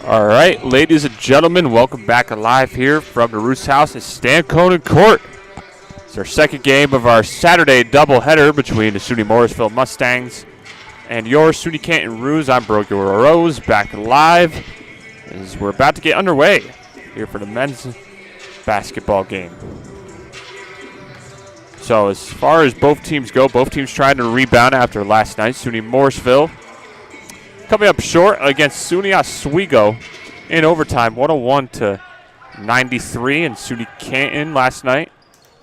All right, ladies and gentlemen, welcome back live here from the Roost House at SUNY Canton Court. It's our second game of our Saturday doubleheader between the SUNY Morrisville Mustangs and your SUNY Canton Roos. I'm Broke Rose, back live as we're about to get underway here for the men's basketball game. So as far as both teams go, both teams trying to rebound after last night. SUNY Morrisville coming up short against SUNY Oswego in overtime, 101-93, and SUNY Canton last night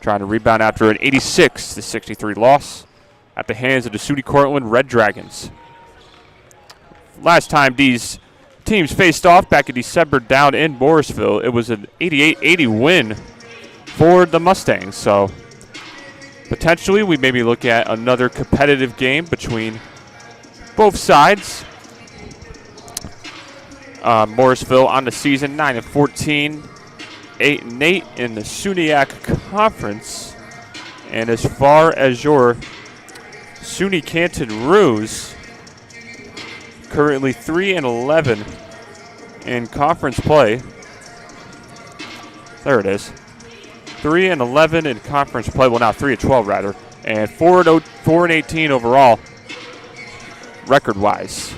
trying to rebound after an 86-63 loss at the hands of the SUNY Cortland Red Dragons. Last time these teams faced off back in December down in Morrisville, it was an 88-80 win for the Mustangs. So potentially we maybe look at another competitive game between both sides. Morrisville on the season 9-14, 8-8 in the SUNYAC Conference. And as far as your SUNY Canton Roos, currently 3-11 in conference play. There it is. 3-11 in conference play. Well, now 3-12 rather, and 4-18 overall record-wise.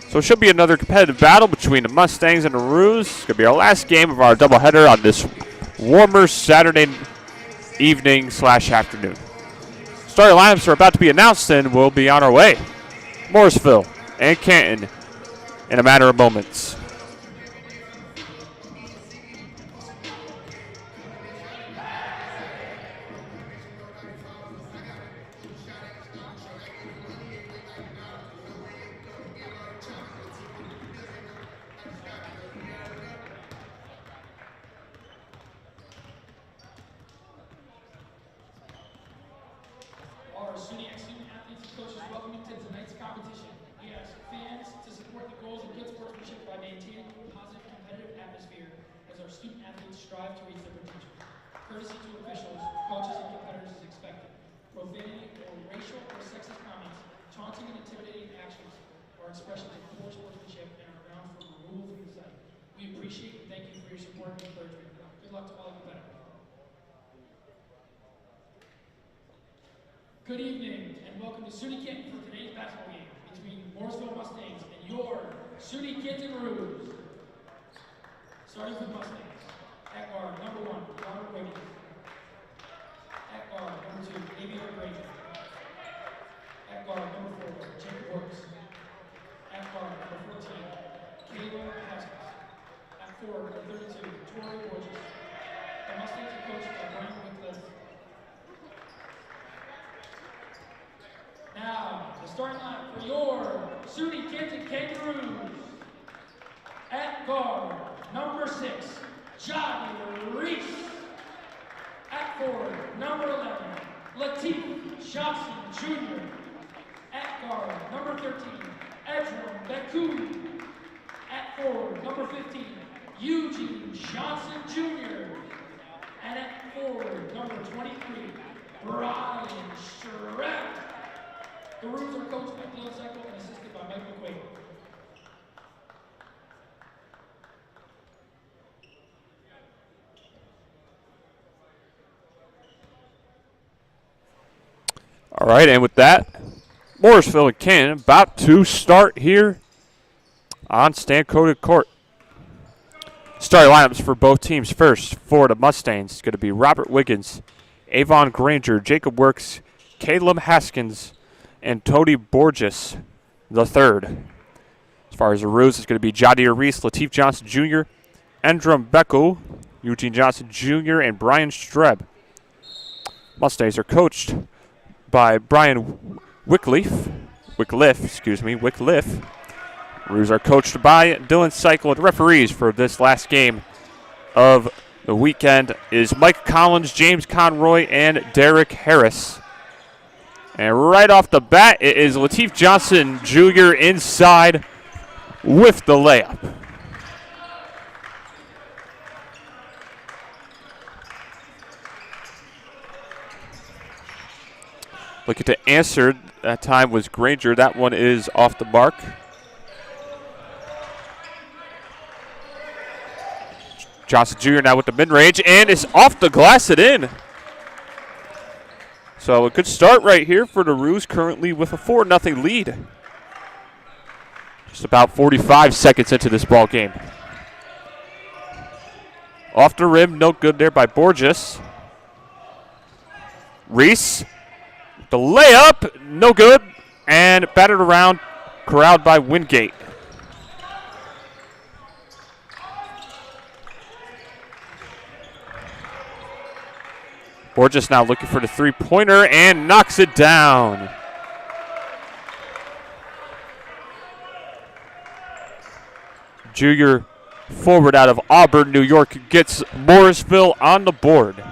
So it should be another competitive battle between the Mustangs and the Roos. It's going to be our last game of our doubleheader on this warmer Saturday evening/afternoon. Starting lineups are about to be announced and we'll be on our way. Morrisville and Canton in a matter of moments. Good evening and welcome to SUNY Canton for today's basketball game between Morrisville Mustangs and your SUNY Canton Roos. Starting with Mustangs. At guard, number 1, Robert Wiggins. At guard, number 2, Avion Granger. At guard, number 4, Jacob Works. At guard, number 14, Caleb Haskins. At forward, number 32, Tori Borges. The Mustangs are coached by Brian Wickliff. Now, the starting line for your SUNY Canton Kangaroos. At guard, number 6, Johnny Reese. At forward, number 11, Lateef Johnson Jr. At guard, number 13, Edram Beku. At forward, number 15, Eugene Johnson Jr. And at forward, number 23, Brian Shrek. The Roos are coached by Glenn Seckle and assisted by Mike McQuaid. All right, and with that, Morrisville and Canton about to start here on SUNY Canton Court. Starting lineups for both teams. First, for the Mustangs, it's going to be Robert Wiggins, Avon Granger, Jacob Works, Caleb Haskins, and Tony Borges the third. As far as the Roos, it's going to be Jadir Reese, Lateef Johnson Jr., Endram Beckel, Eugene Johnson Jr., and Brian Streb. Mustangs are coached by Brian Wycliffe. Roos are coached by Dylan Cycle. The referees for this last game of the weekend is Mike Collins, James Conroy, and Derek Harris. And right off the bat, it is Lateef Johnson Jr. inside with the layup. Looking to answer, that time was Granger. That one is off the mark. Johnson Jr. now with the mid-range, and is off the glass and in. So a good start right here for the Roos, currently with a 4-0 lead. Just about 45 seconds into this ball game. Off the rim, no good there by Borges. Reese, the layup, no good, and battered around, corralled by Wingate. Borges now looking for the three-pointer and knocks it down. Junior forward out of Auburn, New York, gets Morrisville on the board.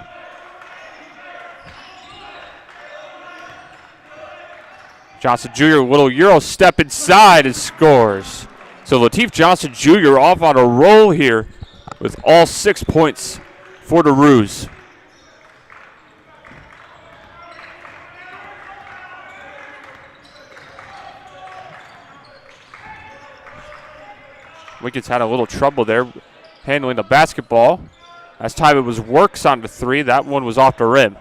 Johnson Jr. a little Euro step inside and scores. So Lateef Johnson Jr. off on a roll here with all 6 points for the Roos. Wiggins had a little trouble there handling the basketball. Last time it was Works on the three. That one was off the rim.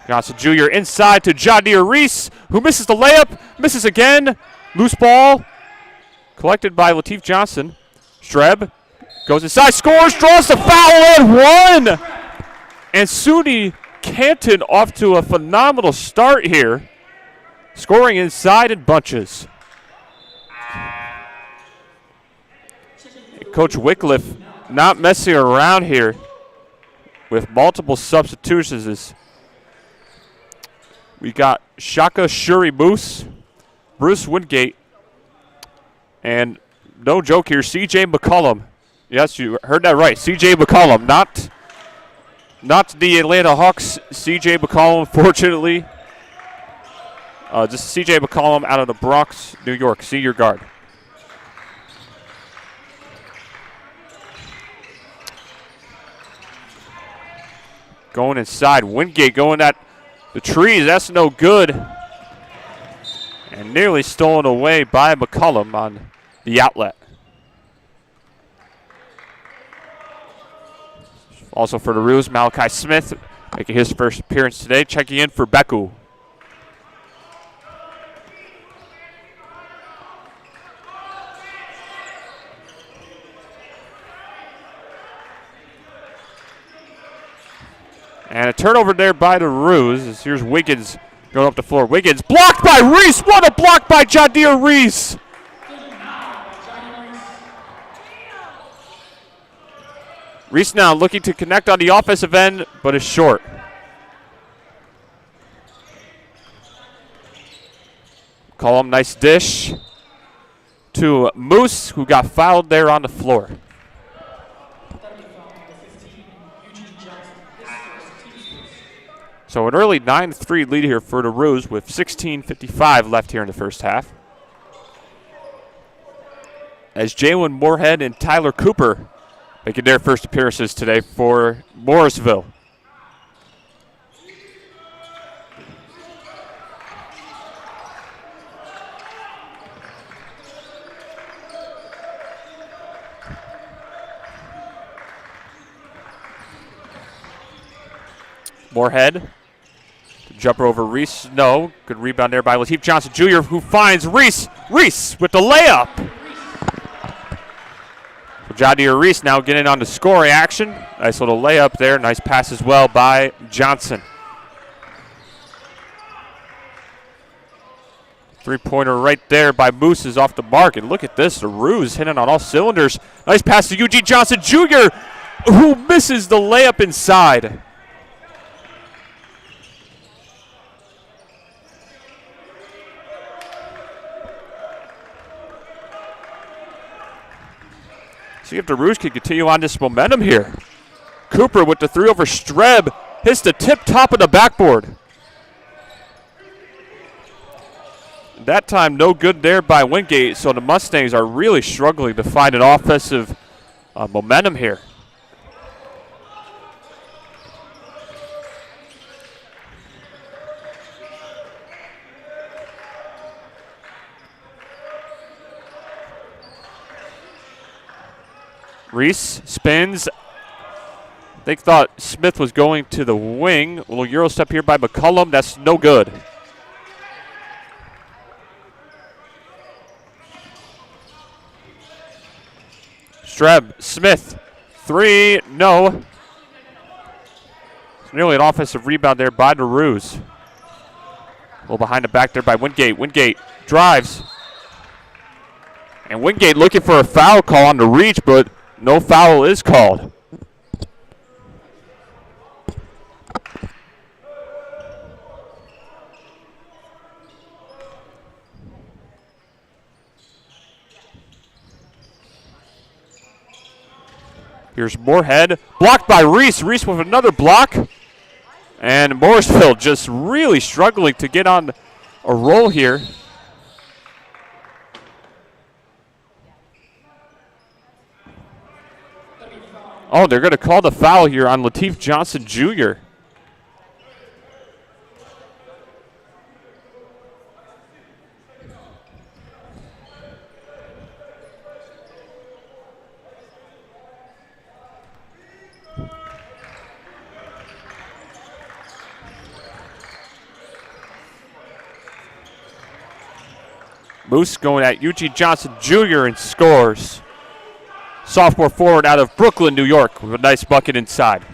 Johnson Jr. inside to Jahdir Reese, who misses the layup, misses again. Loose ball collected by Lateef Johnson. Streb goes inside, scores, draws the foul, and one! And SUNY Canton off to a phenomenal start here, scoring inside in bunches. Coach Wycliffe not messing around here with multiple substitutions. As we got Shaka Shuri Moose, Bruce Wingate, and no joke here, C.J. McCollum. Yes, you heard that right, C.J. McCollum, not the Atlanta Hawks C.J. McCollum, unfortunately. Just C.J. McCollum out of the Bronx, New York, senior guard. Going inside, Wingate going at the trees, that's no good. And nearly stolen away by McCollum on the outlet. Also for the Roos, Malachi Smith making his first appearance today, checking in for Beku. And a turnover there by the Roos. Here's Wiggins going up the floor. Wiggins blocked by Reese. What a block by Jahdir Reese. Reese now looking to connect on the offensive end, but is short. McCollum, nice dish to Moose, who got fouled there on the floor. So an early 9-3 lead here for the Roos with 16:55 left here in the first half. As Jalen Moorhead and Tyler Cooper making their first appearances today for Morrisville. Moorhead. Jumper over Reese. No. Good rebound there by Lateef Johnson Jr., who finds Reese. Reese with the layup. Jahdir Reese now getting on the scoring action. Nice little layup there. Nice pass as well by Johnson. Three-pointer right there by Moose is off the mark. And look at this. The Roos hitting on all cylinders. Nice pass to Eugene Johnson Jr., who misses the layup inside. See if the Roos can continue on this momentum here. Cooper with the three over Streb. Hits the tip top of the backboard. That time no good there by Wingate, so the Mustangs are really struggling to find an offensive momentum here. Reese spins. They thought Smith was going to the wing. A little Euro step here by McCullum. That's no good. Streb, Smith, 3, no. It's nearly an offensive rebound there by DeRuse. A little behind the back there by Wingate. Wingate drives. And Wingate looking for a foul call on the reach, but no foul is called. Here's Moorhead, blocked by Reese. Reese with another block. And Morrisville just really struggling to get on a roll here. Oh, they're going to call the foul here on Lateef Johnson Jr. Moose going at Eugene Johnson Jr. and scores. Sophomore forward out of Brooklyn, New York, with a nice bucket inside.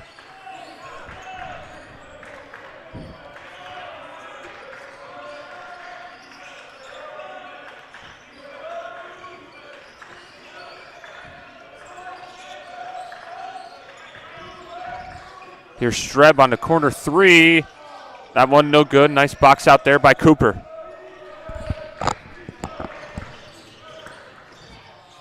Here's Streb on the corner 3. That one no good. Nice box out there by Cooper.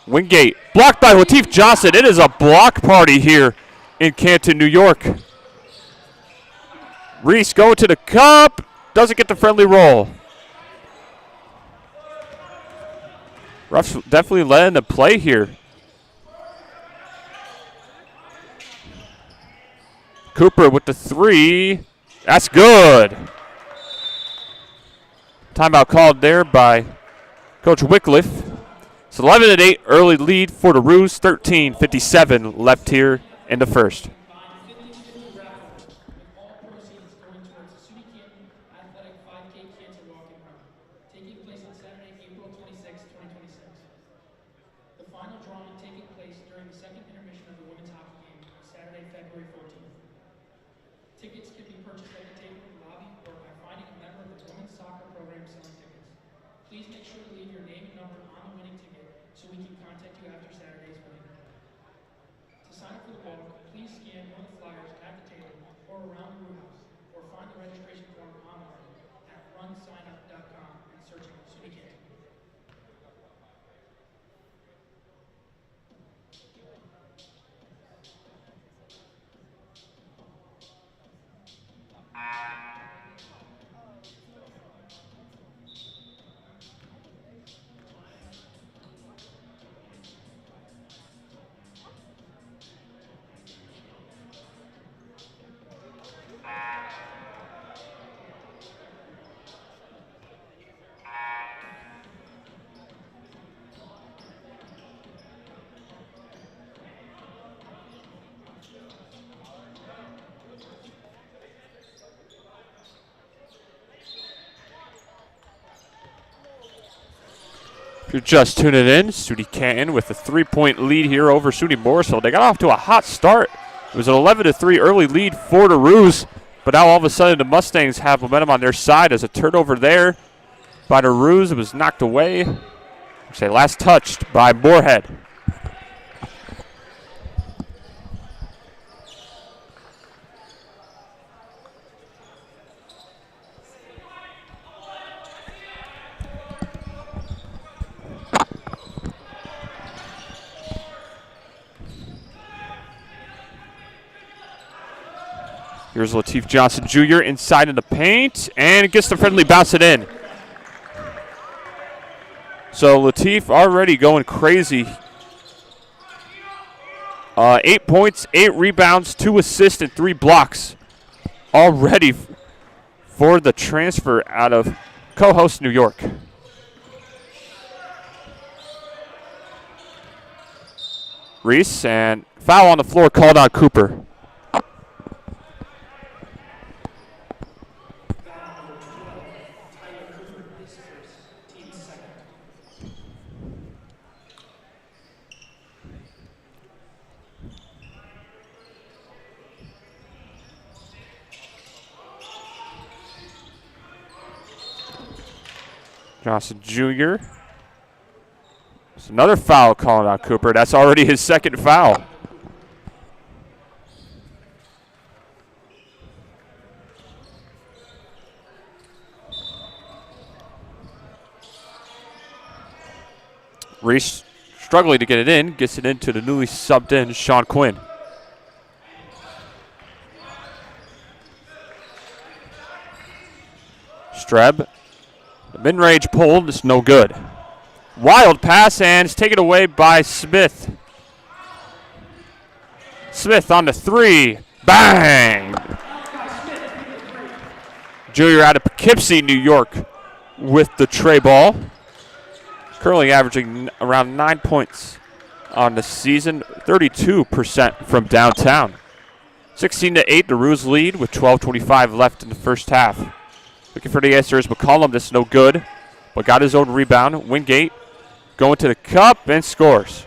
Wingate, blocked by Lateef Johnson. It is a block party here in Canton, New York. Reese going to the cup. Doesn't get the friendly roll. Ruff's definitely letting the play here. Cooper with the 3. That's good. Timeout called there by Coach Wycliffe. It's 11-8 early lead for the Roos. 13:57 left here in the first. All proceeds going towards the SUNY Canton Athletic 5K Cancer Walk and Run, taking place on Saturday, April 26, 2026. The final drawing taking place during the second intermission of the women's hockey game on Saturday, February 14th. Tickets can be purchased at the table in the lobby or by finding a member of the women's soccer program selling tickets. Please make sure to leave your name and number on the winning ticket so we can contact you after Saturday's winning. To sign up for the walk, please scan one of the flyers at the table or around the room house, or find the registration form online at runsignup.com and searching SUNY Canton. If you're just tuning in, SUNY Canton with a 3-point lead here over SUNY Morrisville. They got off to a hot start. It was an 11-3 early lead for the Roos, but now all of a sudden the Mustangs have momentum on their side as a turnover there by the Roos. It was knocked away. Last touched by Moorhead. Here's Lateef Johnson Jr. inside in the paint, and gets the friendly bounce it in. So Lateef already going crazy. 8 points, 8 rebounds, 2 assists, and 3 blocks already for the transfer out of co-host New York. Reese, and foul on the floor called on Cooper. Johnson Jr. It's another foul calling on Cooper. That's already his second foul. Reese struggling to get it in, gets it into the newly subbed in Sean Quinn. Streb, the mid-range pull is no good. Wild pass, and it's taken away by Smith. Smith on the three. Bang! Junior out of Poughkeepsie, New York with the tray ball. Currently averaging around 9 points on the season, 32% from downtown. 16-8, the Roos lead with 12:25 left in the first half. Looking for the answer is McCollum. This is no good, but got his own rebound. Wingate going to the cup and scores.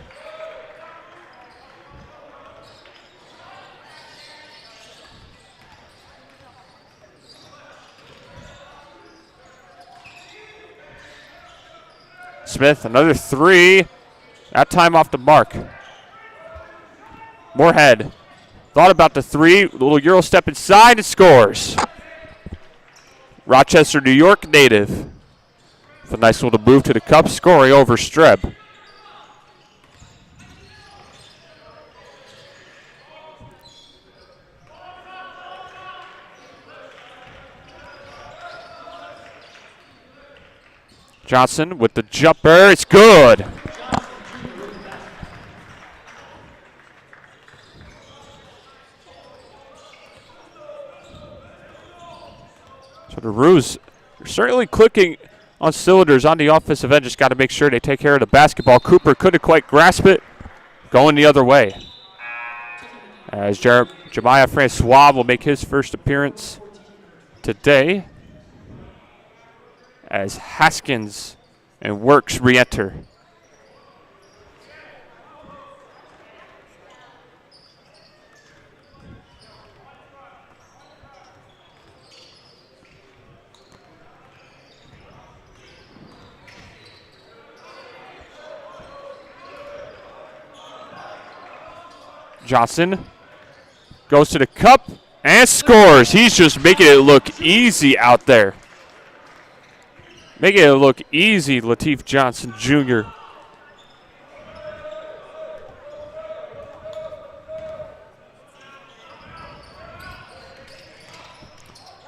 Smith, another three. That time off the mark. Moorhead thought about the three. A little Euro step inside and scores. Rochester, New York native. With a nice little move to the cup, scoring over Streb. Johnson with the jumper. It's good. So the Roos are certainly clicking on cylinders on the offensive end. Just got to make sure they take care of the basketball. Cooper couldn't quite grasp it. Going the other way. As Jemiah Francois will make his first appearance today. As Haskins and Works re-enter. Johnson goes to the cup and scores. He's just making it look easy out there. Making it look easy, Lateef Johnson Jr.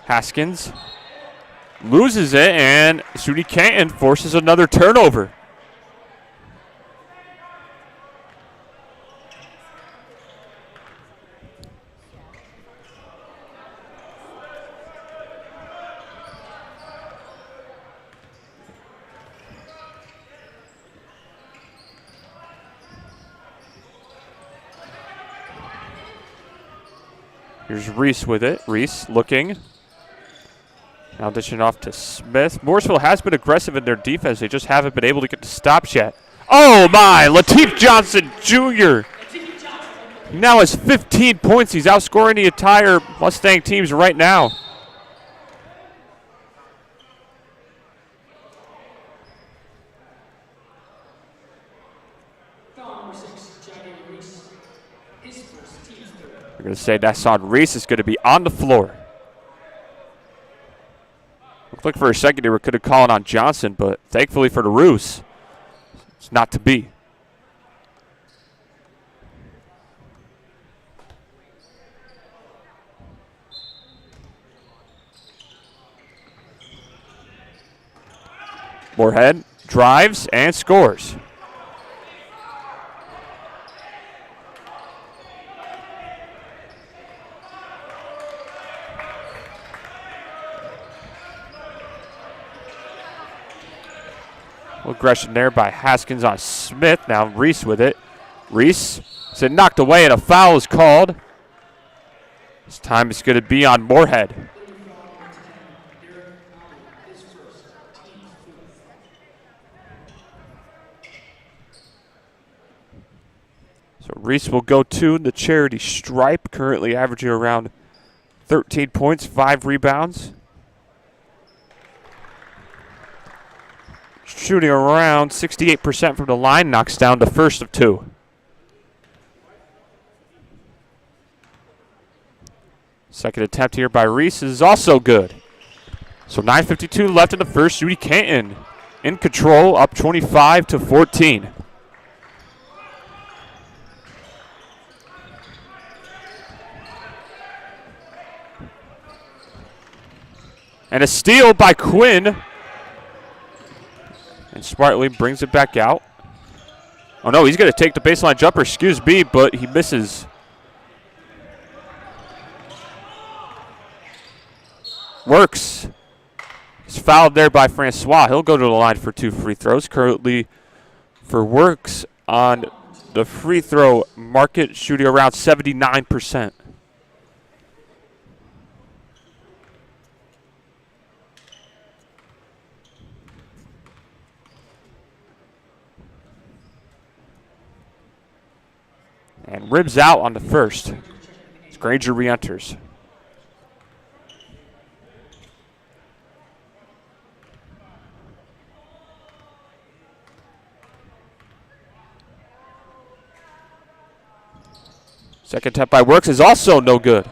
Haskins loses it, and SUNY Canton forces another turnover. Here's Reese with it. Reese looking. Now dishing off to Smith. Morrisville has been aggressive in their defense. They just haven't been able to get the stops yet. Oh, my. Lateef Johnson Jr. now has 15 points. He's outscoring the entire Mustang teams right now. We're going to say that's on Reese. Is going to be on the floor. Looked like for a second they could have called on Johnson, but thankfully for the Roos, it's not to be. Moorhead drives and scores. Aggression there by Haskins on Smith. Now Reese with it. Reese So knocked away and a foul is called. This time it's going to be on Moorhead. So Reese will go to the charity stripe, currently averaging around 13 points, 5 rebounds. Shooting around 68% from the line, knocks down the first of 2. Second attempt here by Reese is also good. So 9:52 left in the first. SUNY Canton in control, up 25-14. And a steal by Quinn. And smartly brings it back out. Oh no, he's going to take the baseline jumper, excuse me, but he misses. Works. He's fouled there by Francois. He'll go to the line for 2 free throws. Currently for Works on the free throw market, shooting around 79%. And ribs out on the first as Granger re-enters. Second attempt by Works is also no good.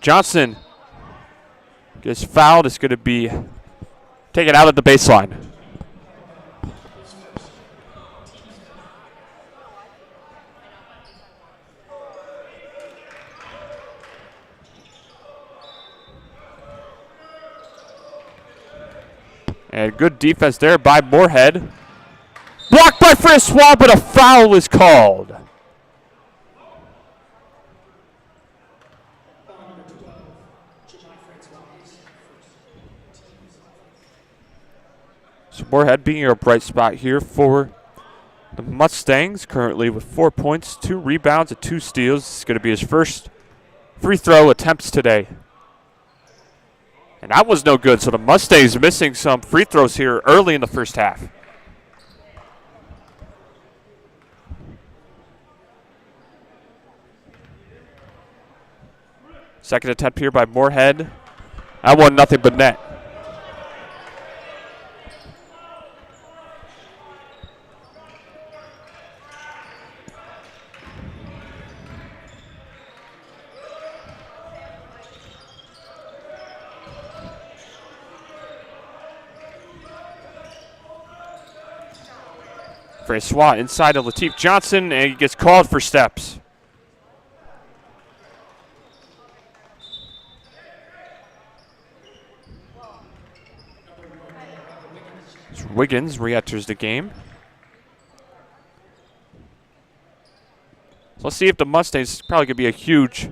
Johnson gets fouled. It's going to be taken out at the baseline. And good defense there by Moorhead. Blocked by Francois, but a foul is called. So Moorhead being a bright spot here for the Mustangs, currently with 4 points, 2 rebounds, and 2 steals. It's going to be his first free throw attempts today. And that was no good, so the Mustangs missing some free throws here early in the first half. Second attempt here by Moorhead. That one nothing but net. Francois inside of Lateef Johnson, and he gets called for steps. Wiggins re-enters the game. So let's see if the Mustangs, probably going to be a huge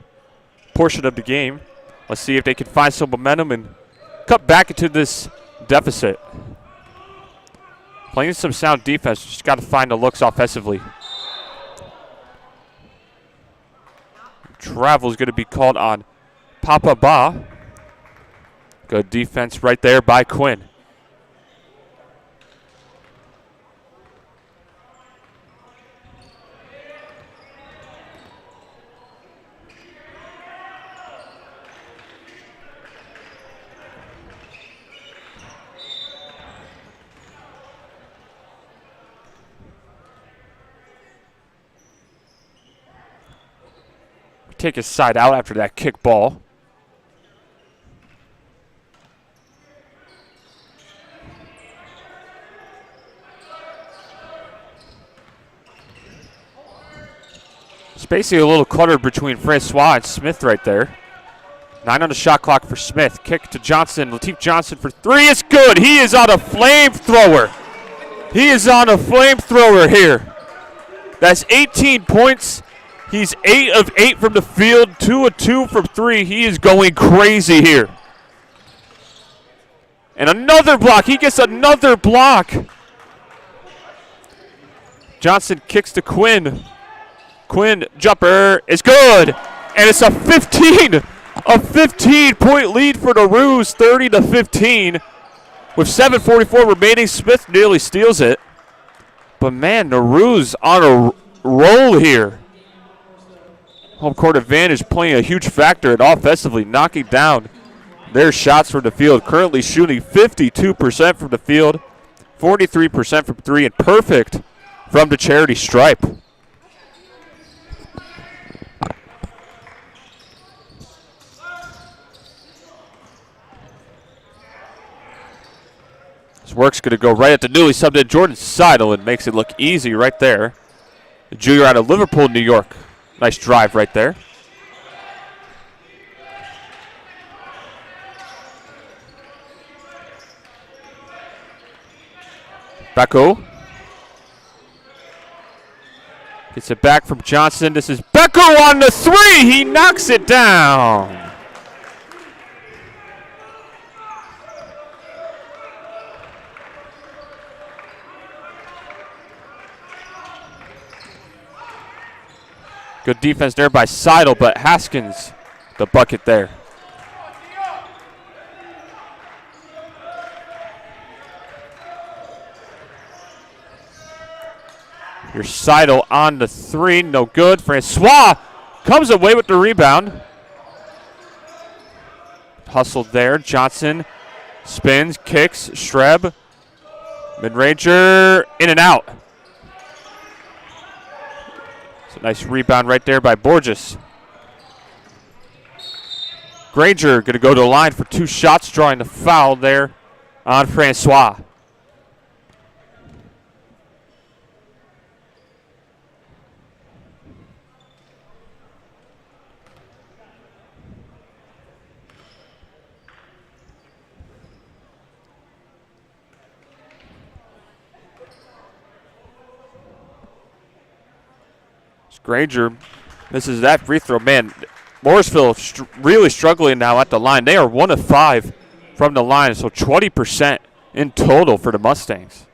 portion of the game. Let's see if they can find some momentum and cut back into this deficit. Playing some sound defense, just got to find the looks offensively. Travel is going to be called on Papa Ba. Good defense right there by Quinn. Take his side out after that kick ball. It's basically a little cluttered between Francois and Smith right there. 9 on the shot clock for Smith. Kick to Johnson. Lateef Johnson for 3. It's good. He is on a flamethrower. He is on a flamethrower here. That's 18 points. He's 8 of 8 from the field, 2 of 2 from 3. He is going crazy here. And another block. He gets another block. Johnson kicks to Quinn. Quinn, jumper is good. And it's a 15-point lead for the Roos, 30-15. With 7:44 remaining, Smith nearly steals it. But man, the Roos on a roll here. Home court advantage playing a huge factor and offensively knocking down their shots from the field. Currently shooting 52% from the field, 43% from three, and perfect from the charity stripe. This work's going to go right at the newly subbed in Jordan Seidel and makes it look easy right there. The junior out of Liverpool, New York. Nice drive right there. Becko. Gets it back from Johnson. This is Becko on the three. He knocks it down. Good defense there by Seidel, but Haskins, the bucket there. Here's Seidel on the three, no good. Francois comes away with the rebound. Hustled there, Johnson spins, kicks, Shreb. Mid-ranger, in and out. It's a nice rebound right there by Borges. Granger going to go to the line for 2 shots, drawing the foul there on Francois. Granger misses that free throw. Man, Morrisville really struggling now at the line. They are 1 of 5 from the line, so 20% in total for the Mustangs.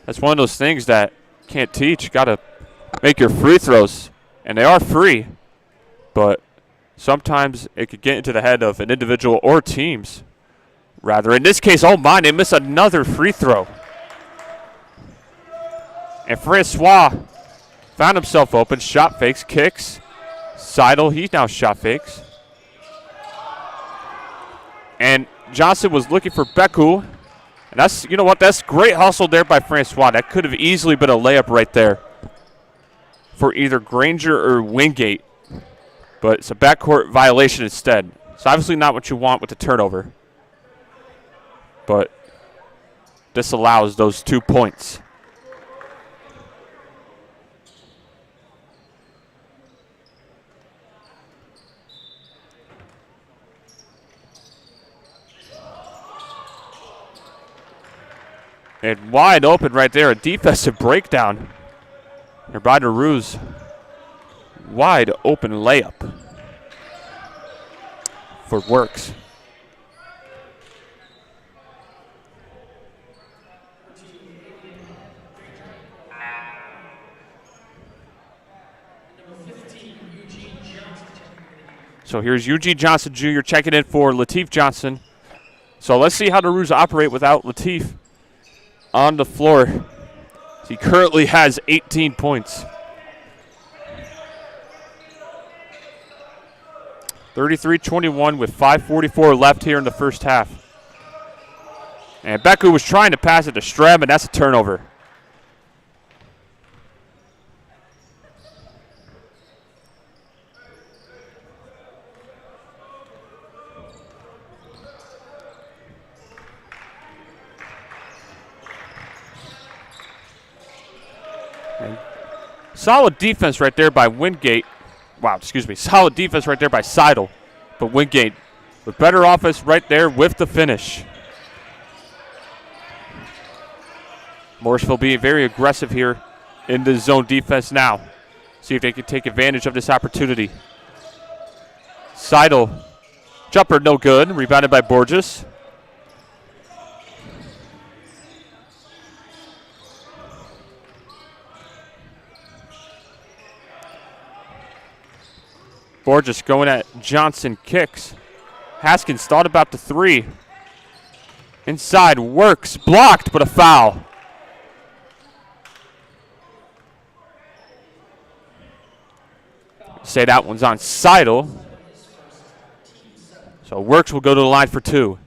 That's one of those things that can't teach. You got to make your free throws, and they are free, but sometimes it could get into the head of an individual or teams. Rather, in this case, oh my, they miss another free throw. And Francois found himself open, shot fakes, kicks. Seidel, he now shot fakes. And Johnson was looking for Beku. And that's, you know what, that's great hustle there by Francois. That could have easily been a layup right there for either Granger or Wingate. But it's a backcourt violation instead. It's obviously not what you want with the turnover. But this allows those 2 points. And wide open right there, a defensive breakdown. Here by the Roos. Wide open layup for Works. So here's Eugene Johnson Jr. checking in for Lateef Johnson. So let's see how the Roos operate without Lateef on the floor. He currently has 18 points. 33-21 with 5:44 left here in the first half. And Beku was trying to pass it to Streb, and that's a turnover. Solid defense right there by Wingate. Wow, excuse me. Solid defense right there by Seidel. But Wingate with better offense right there with the finish. Morrisville being very aggressive here in the zone defense now. See if they can take advantage of this opportunity. Seidel, jumper no good. Rebounded by Borges. Borges going at Johnson, kicks. Haskins thought about the three. Inside, works, blocked, but a foul. Say that one's on Seidel. So Works will go to the line for two.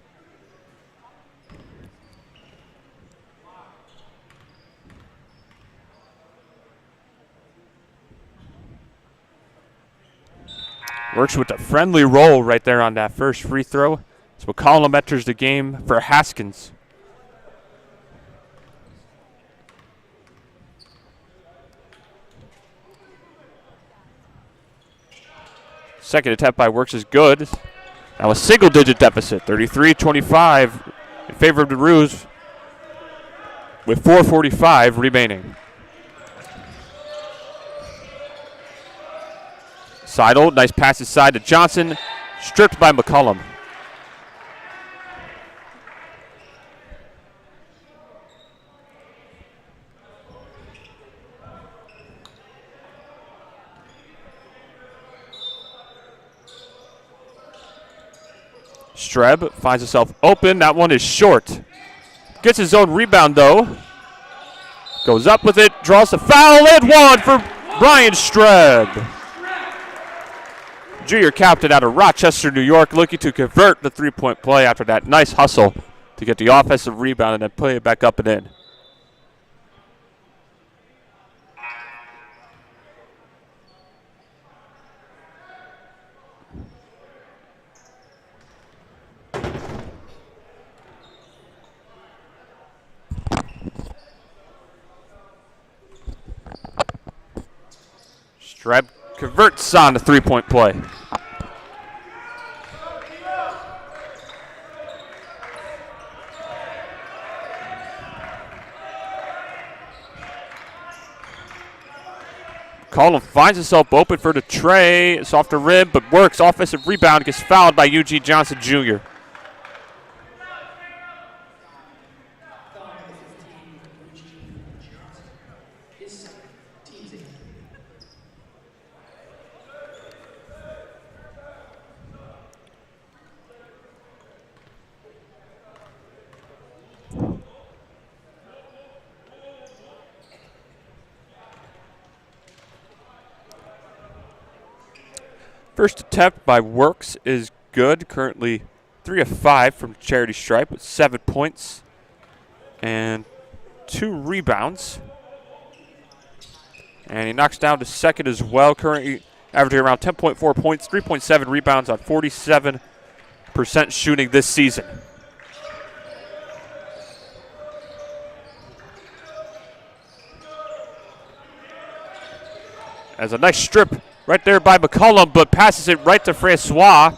Works with a friendly roll right there on that first free throw. So McCollum enters the game for Haskins. Second attempt by Works is good. Now a single-digit deficit, 33-25 in favor of the Roos with 4:45 remaining. Seidel, nice pass inside to Johnson, stripped by McCollum. Streb finds himself open. That one is short. Gets his own rebound, though. Goes up with it, draws the foul, and one for Brian Streb. Junior captain out of Rochester, New York, looking to convert the three-point play after that nice hustle to get the offensive rebound and then play it back up and in. Streb converts on the three-point play. McCollum finds himself open for the tray. It's off the rim, but Works. Offensive rebound, gets fouled by Eugene Johnson Jr. First attempt by Works is good. Currently 3 of 5 from charity stripe with 7 points and 2 rebounds. And he knocks down to second as well. Currently averaging around 10.4 points, 3.7 rebounds on 47% shooting this season. As a nice strip right there by McCollum, but passes it right to Francois.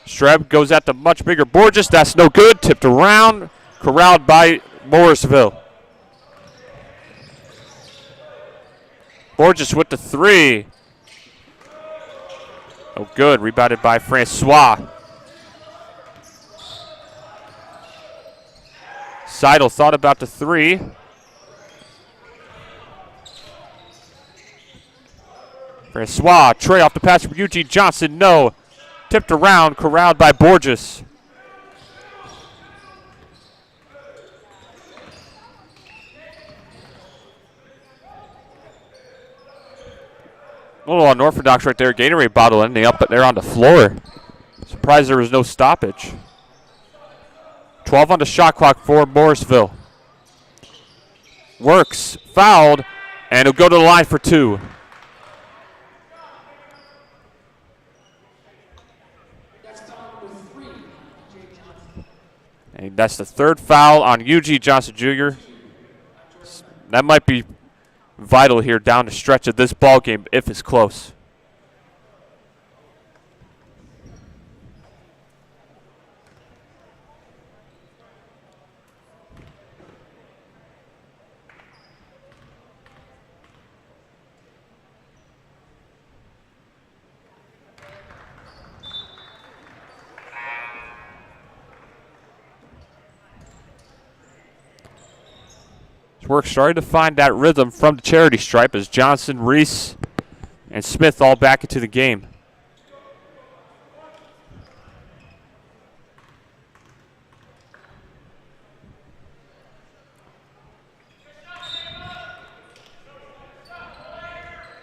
Streb goes at the much bigger Borges. That's no good. Tipped around. Corralled by Morrisville. Borges with the three. Oh, good. Rebounded by Francois. Seidel thought about the three. Francois, tray off the pass from Eugene Johnson, no. Tipped around, corralled by Borges. A little unorthodox right there. Gatorade bottle ending up there on the floor. Surprised there was no stoppage. 12 on the shot clock for Morrisville. Works, fouled, and he'll go to the line for two. And that's the third foul on Eugene Johnson Jr. That might be vital here down the stretch of this ball game if it's close. Works starting to find that rhythm from the charity stripe as Johnson, Reese, and Smith all back into the game.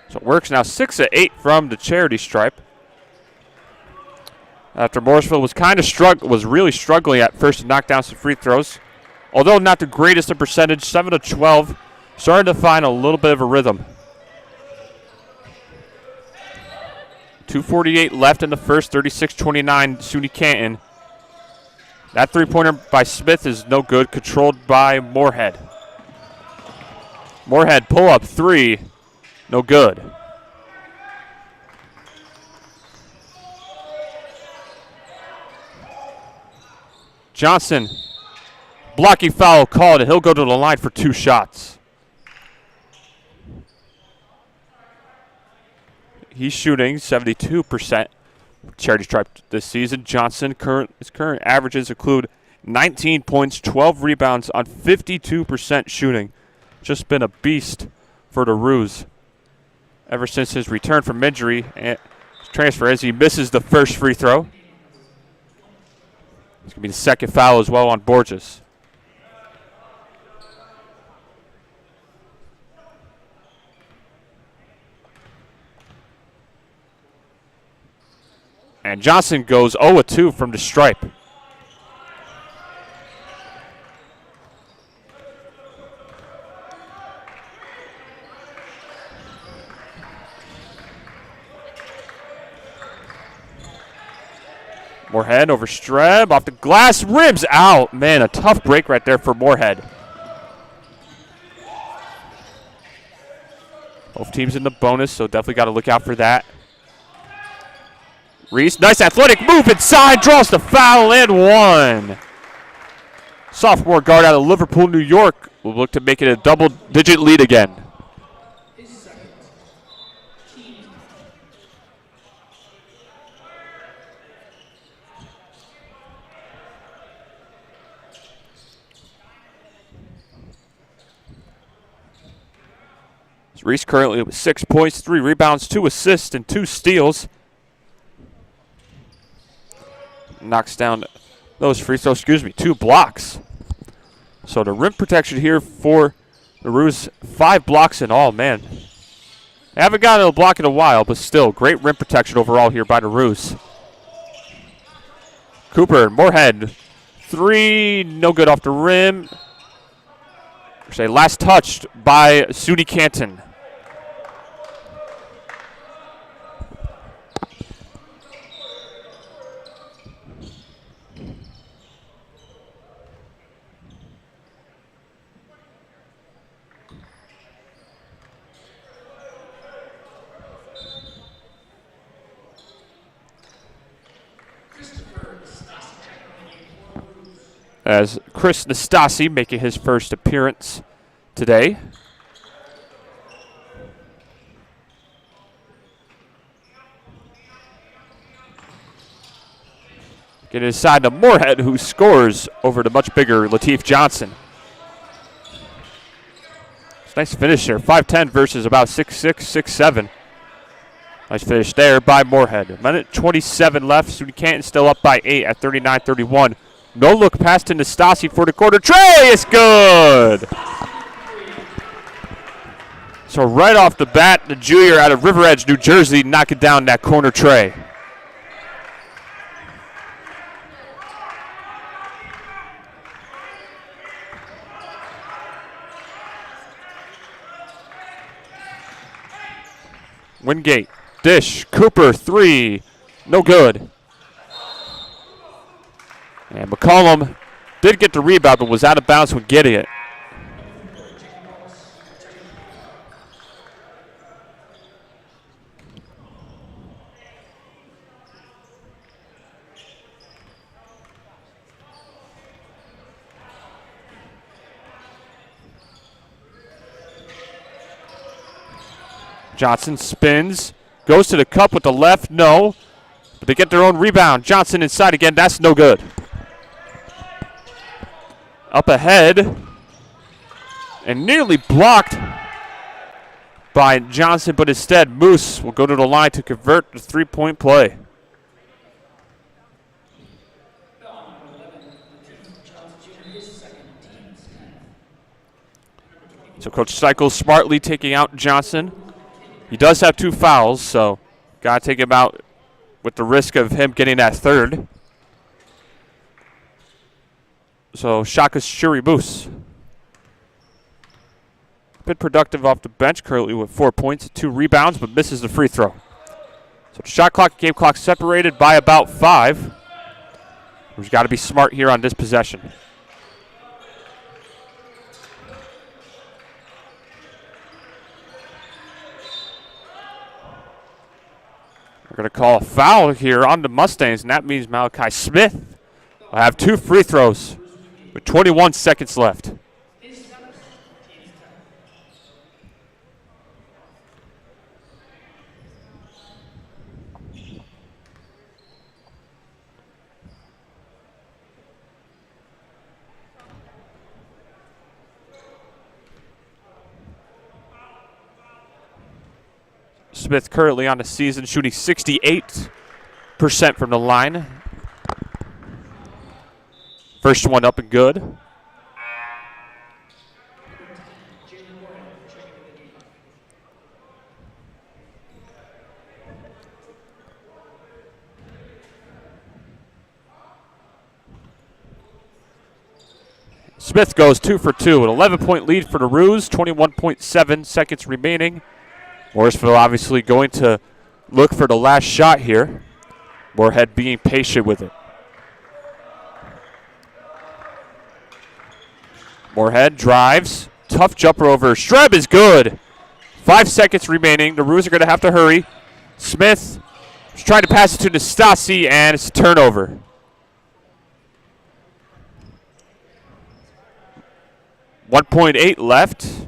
So it works now 6 of 8 from the charity stripe. After Morrisville was really struggling at first to knock down some free throws. Although not the greatest in percentage, 7 of 12, starting to find a little bit of a rhythm. 2:48 left in the first, 36-29 SUNY Canton. That three-pointer by Smith is no good, controlled by Moorhead. Moorhead pull-up three, no good. Johnson, blocking foul called, and he'll go to the line for 2 shots. He's shooting 72% charity stripe this season. Johnson, his current averages include 19 points, 12 rebounds on 52% shooting. Just been a beast for the Roos ever since his return from injury and transfer, as he misses the first free throw. It's going to be the second foul as well on Borges. And Johnson goes 0-2 from the stripe. Moorhead over Streb, off the glass, rims out. Man, a tough break right there for Moorhead. Both teams in the bonus, so definitely got to look out for that. Reese, nice athletic move inside, draws the foul and one. Sophomore guard out of Liverpool, New York, will look to make it a double-digit lead again. Reese currently with 6 points, 3 rebounds, 2 assists, and 2 steals. Knocks down those free throws, 2 blocks. So the rim protection here for the Roos, 5 blocks in all, man. They haven't gotten a block in a while, but still, great rim protection overall here by the Roos. Cooper, Moorhead, 3, no good off the rim. Say last touched by SUNY Canton. As Chris Nastasi making his first appearance today. Getting inside to Moorhead, who scores over the much bigger Lateef Johnson. It's a nice finish there, 5'10" versus about 6'6", 6'7". Nice finish there by Moorhead. A minute 27 left. SUNY Canton still up by 8 at 39-31. No look pass to Nastasi for the quarter. Trey is good. So right off the bat, the junior out of River Edge, New Jersey, knocking down that corner tray. Wingate, dish, Cooper, 3, no good. And McCollum did get the rebound, but was out of bounds when getting it. Johnson spins, goes to the cup with the left, no. But they get their own rebound. Johnson inside again, that's no good. Up ahead, and nearly blocked by Johnson, but instead Moose will go to the line to convert the three-point play. So Coach Cycles smartly taking out Johnson. He does have 2 fouls, so got to take him out with the risk of him getting that third. So Shaka Shuri Moose. Been productive off the bench, currently with 4 points, 2 rebounds, but misses the free throw. So the shot clock, game clock separated by about 5. We've got to be smart here on this possession. We're going to call a foul here on the Mustangs, and that means Malachi Smith will have 2 free throws with 21 seconds left. Smith currently on the season shooting 68% from the line. First one up and good. Smith goes 2 for 2, an 11-point lead for the Roos, 21.7 seconds remaining. Morrisville obviously going to look for the last shot here. Moorhead being patient with it. Moorhead drives. Tough jumper over. Streb is good. 5 seconds remaining. The Roos are going to have to hurry. Smith is trying to pass it to Nastasi, and it's a turnover. .8 left.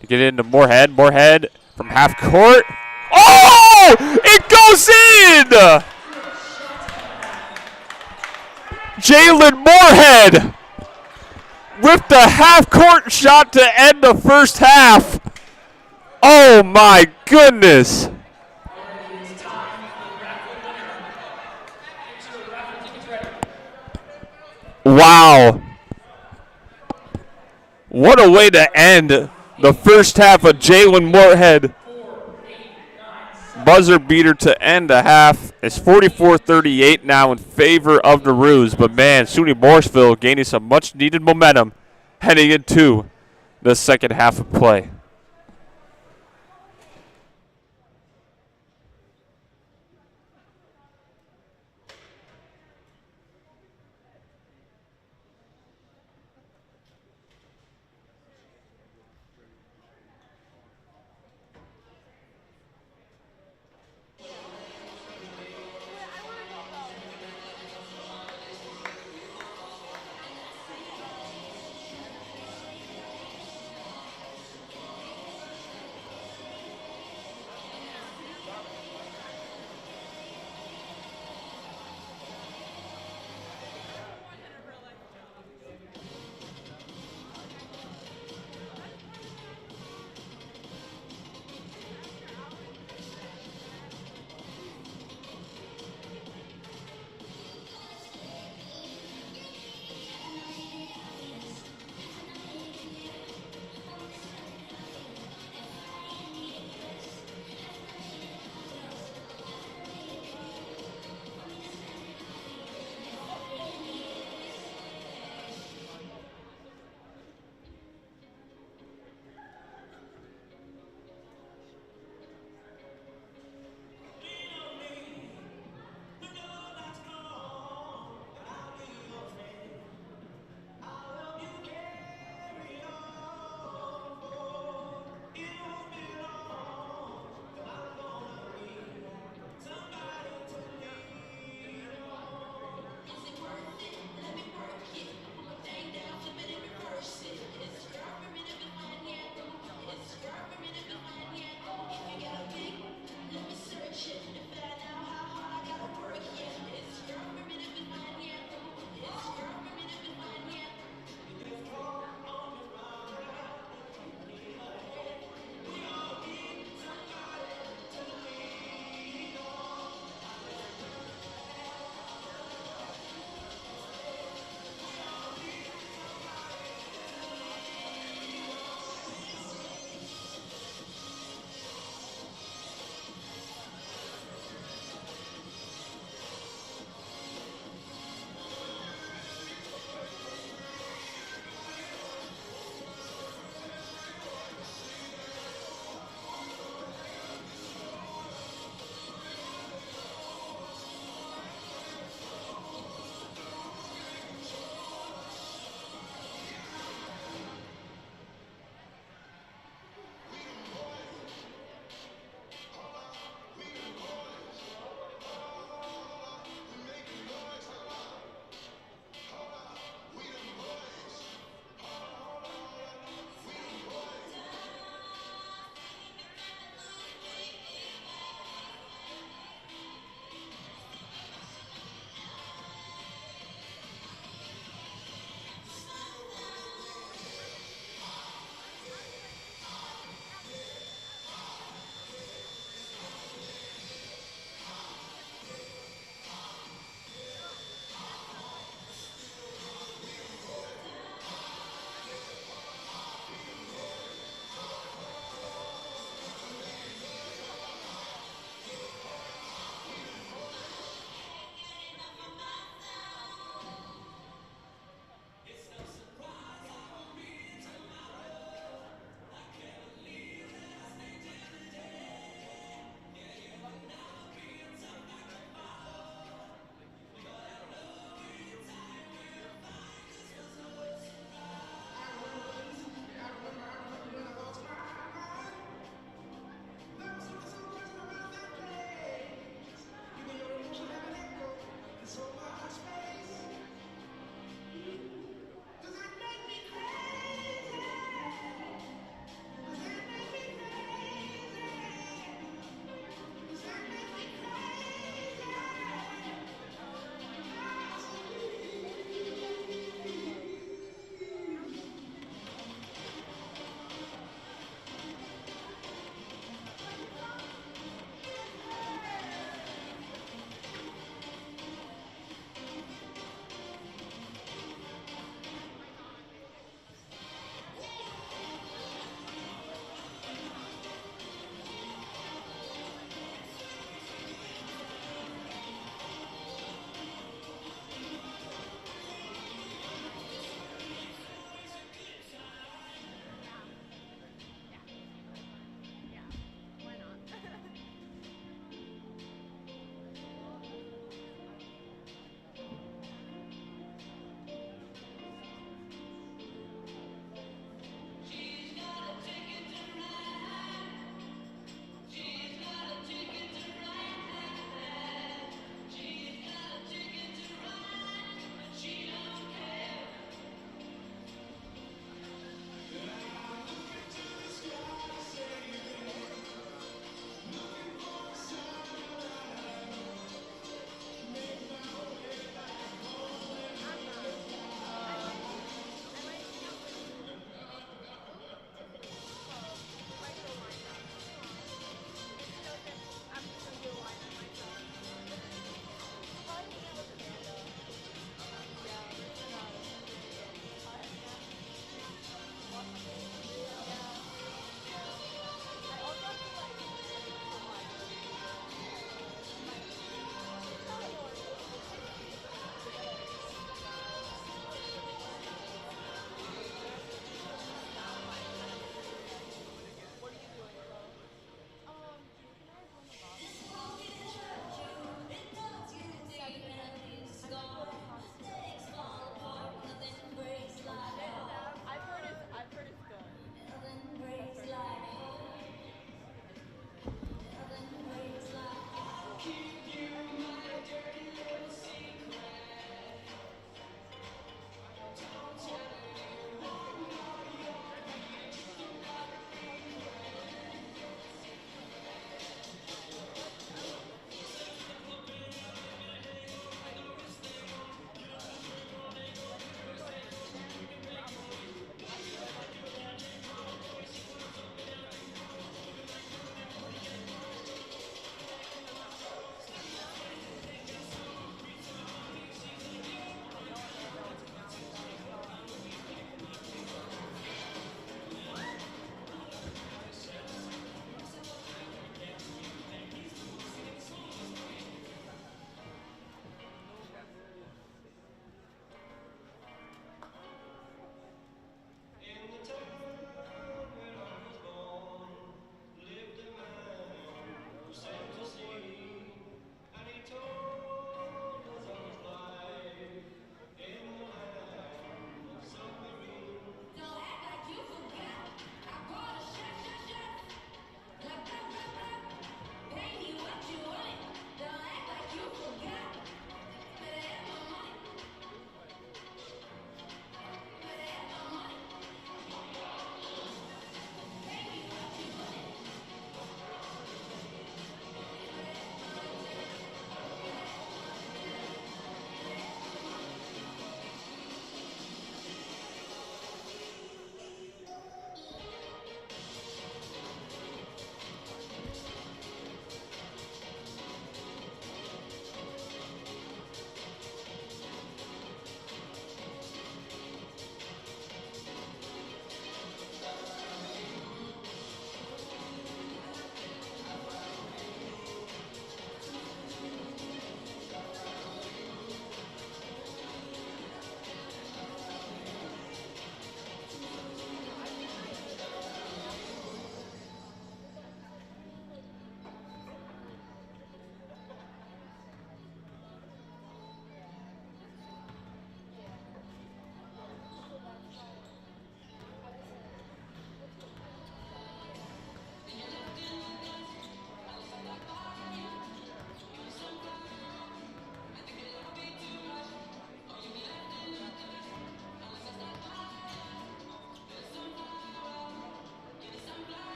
To get into Moorhead. Moorhead from half court. Oh! It goes in! Jalen Moorhead with the half court shot to end the first half. Oh my goodness. Wow. What a way to end the first half of Jalen Moorhead. Buzzer beater to end the half. It's 44-38 now in favor of the Roos. But man, SUNY Morrisville gaining some much needed momentum heading into the second half of play.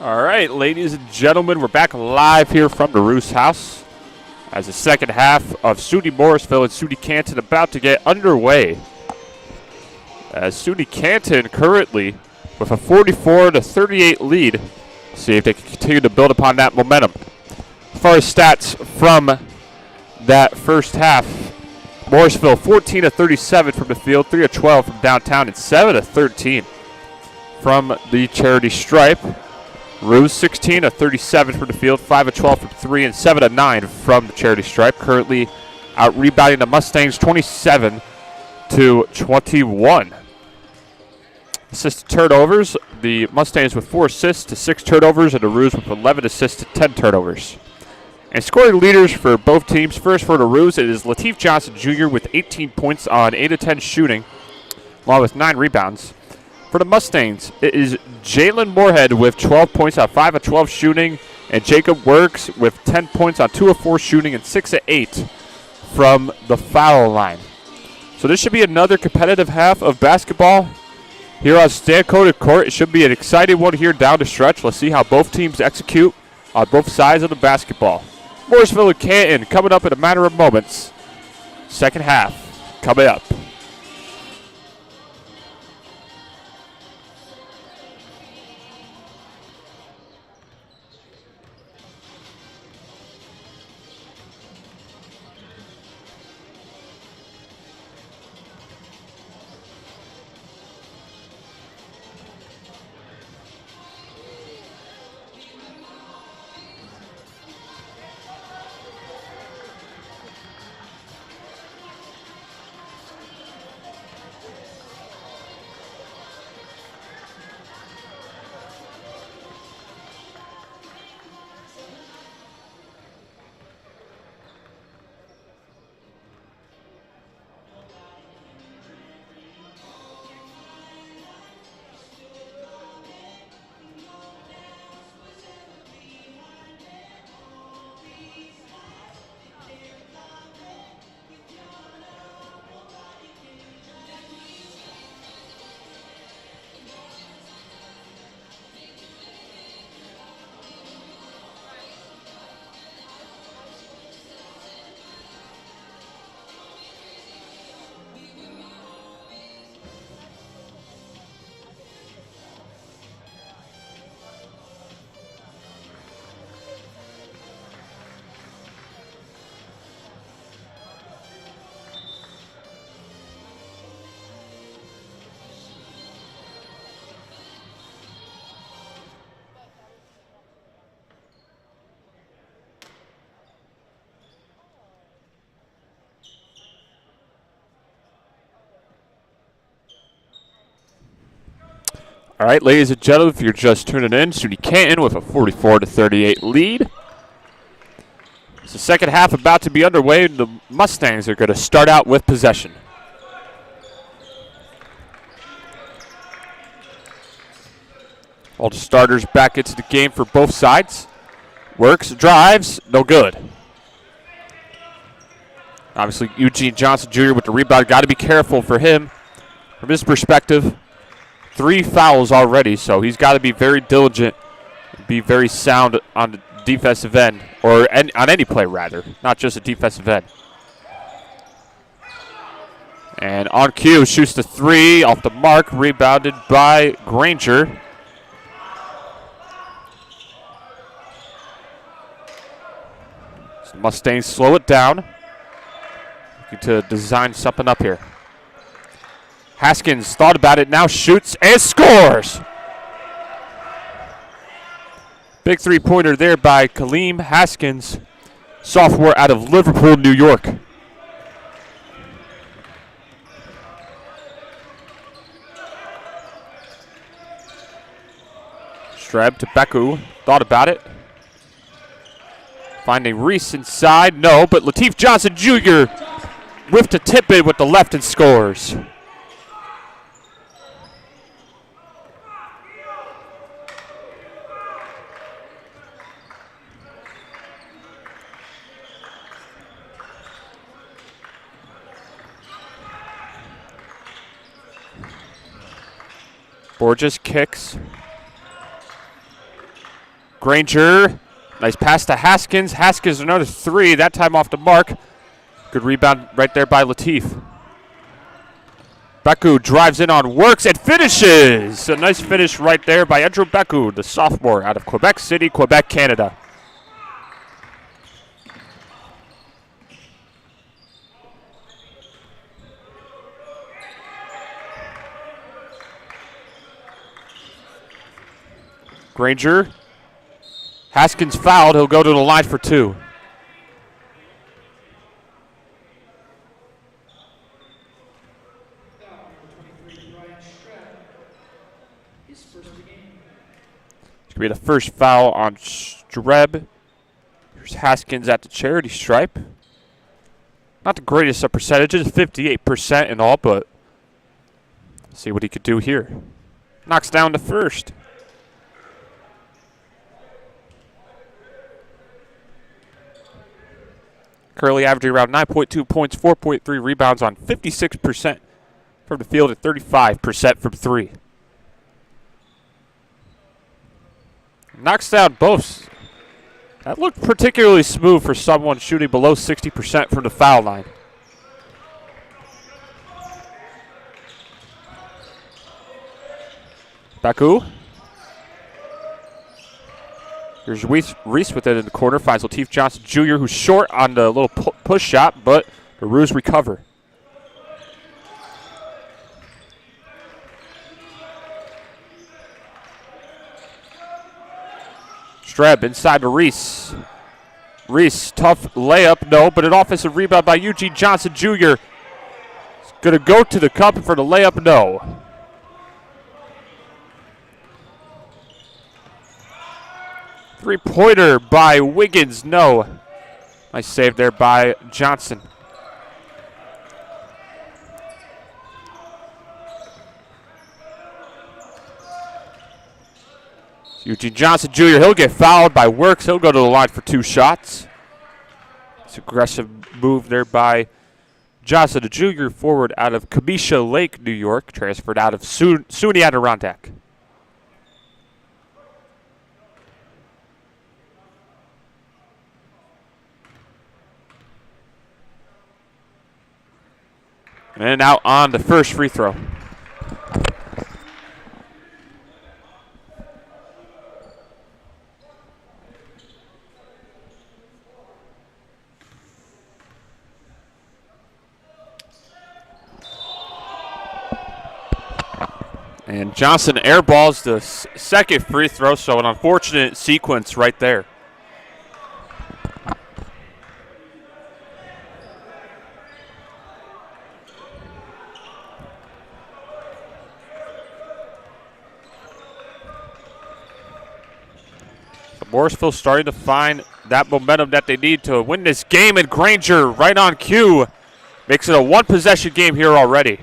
All right, ladies and gentlemen, we're back live here from the Roos House as the second half of SUNY Morrisville and SUNY Canton about to get underway. As SUNY Canton currently with a 44-38 lead. See if they can continue to build upon that momentum. As far as stats from that first half, Morrisville 14-37 from the field, 3 of 12 from downtown, and 7 of 13 from the charity stripe. Roos 16-37 from the field, 5 of 12 from 3, and 7 of 9 from the charity stripe. Currently out rebounding the Mustangs 27-21. Assisted turnovers, the Mustangs with 4 assists to 6 turnovers, and the Roos with 11 assists to 10 turnovers. And scoring leaders for both teams, first for the Roos, it is Lateef Johnson Jr. with 18 points on 8 of 10 shooting, along with 9 rebounds. For the Mustangs, it is Jalen Moorhead with 12 points on 5 of 12 shooting, and Jacob Works with 10 points on 2 of 4 shooting and 6 of 8 from the foul line. So this should be another competitive half of basketball here on Stan-Coated Court. It should be an exciting one here down the stretch. Let's see how both teams execute on both sides of the basketball. Morrisville and Canton coming up in a matter of moments. Second half coming up. All right, ladies and gentlemen, if you're just tuning in, SUNY Canton with a 44-38 lead. It's the second half about to be underway, and the Mustangs are going to start out with possession. All the starters back into the game for both sides. Works, drives, no good. Obviously, Eugene Johnson Jr. with the rebound. Got to be careful for him from his perspective. 3 fouls already, so he's got to be very diligent, be very sound on the defensive end, or on any play, rather, not just a defensive end. And on cue, shoots the 3 off the mark, rebounded by Granger. So the Mustangs slow it down, looking to design something up here. Haskins thought about it, now shoots and scores. Big three-pointer there by Kaleem Haskins, sophomore out of Liverpool, New York. Streb to Beku, thought about it. Finding Reese inside, no, but Lateef Johnson Jr. whiffed to tip it with the left and scores. Borges kicks. Granger, nice pass to Haskins. Haskins another three, that time off the mark. Good rebound right there by Latif. Beku drives in on Works and finishes. A nice finish right there by Andrew Beku, the sophomore out of Quebec City, Quebec, Canada. Granger. Haskins fouled. He'll go to the line for two. It's going to be the first foul on Streb. Here's Haskins at the charity stripe. Not the greatest of percentages, 58% in all, but see what he could do here. Knocks down the first. Currently averaging around 9.2 points, 4.3 rebounds on 56% from the field and 35% from three. Knocks down both. That looked particularly smooth for someone shooting below 60% from the foul line. Beku. Here's Reese with it in the corner. Finds Latif Johnson Jr., who's short on the little push shot, but the Roos recover. Streb inside to Reese. Reese, tough layup, no, but an offensive rebound by Eugene Johnson Jr. He's going to go to the cup for the layup, no. Three-pointer by Wiggins, no. Nice save there by Johnson. Eugene Johnson Jr., he'll get fouled by Works. He'll go to the line for two shots. It's an aggressive move there by Johnson Jr., forward out of Camisha Lake, New York, transferred out of SUNY Adirondack. And out on the first free throw. And Johnson airballs the second free throw, so an unfortunate sequence right there. Morrisville starting to find that momentum that they need to win this game, and Granger right on cue makes it a one-possession game here already.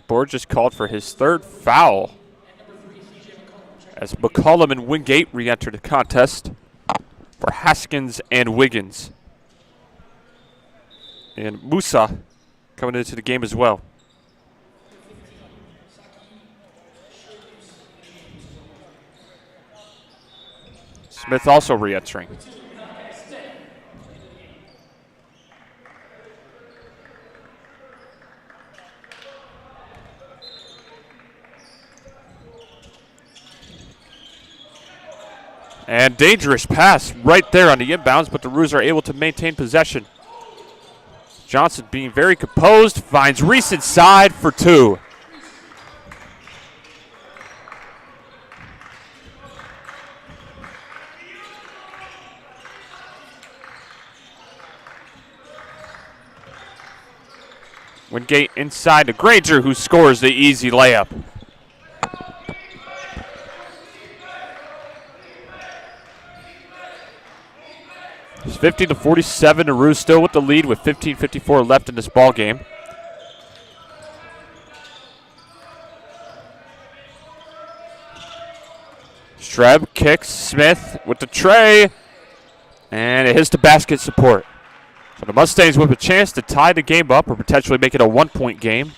Board just called for his third foul as McCollum and Wingate re-enter the contest for Haskins and Wiggins. And Musa coming into the game as well. Smith also re-entering. And dangerous pass right there on the inbounds, but the Roos are able to maintain possession. Johnson being very composed, finds Reese inside for two. Wingate inside to Granger, who scores the easy layup. 50-47. Ruse still with the lead with 15:54 left in this ball game. Streb kicks. Smith with the tray. And it hits the basket support. So the Mustangs with a chance to tie the game up or potentially make it a one-point game.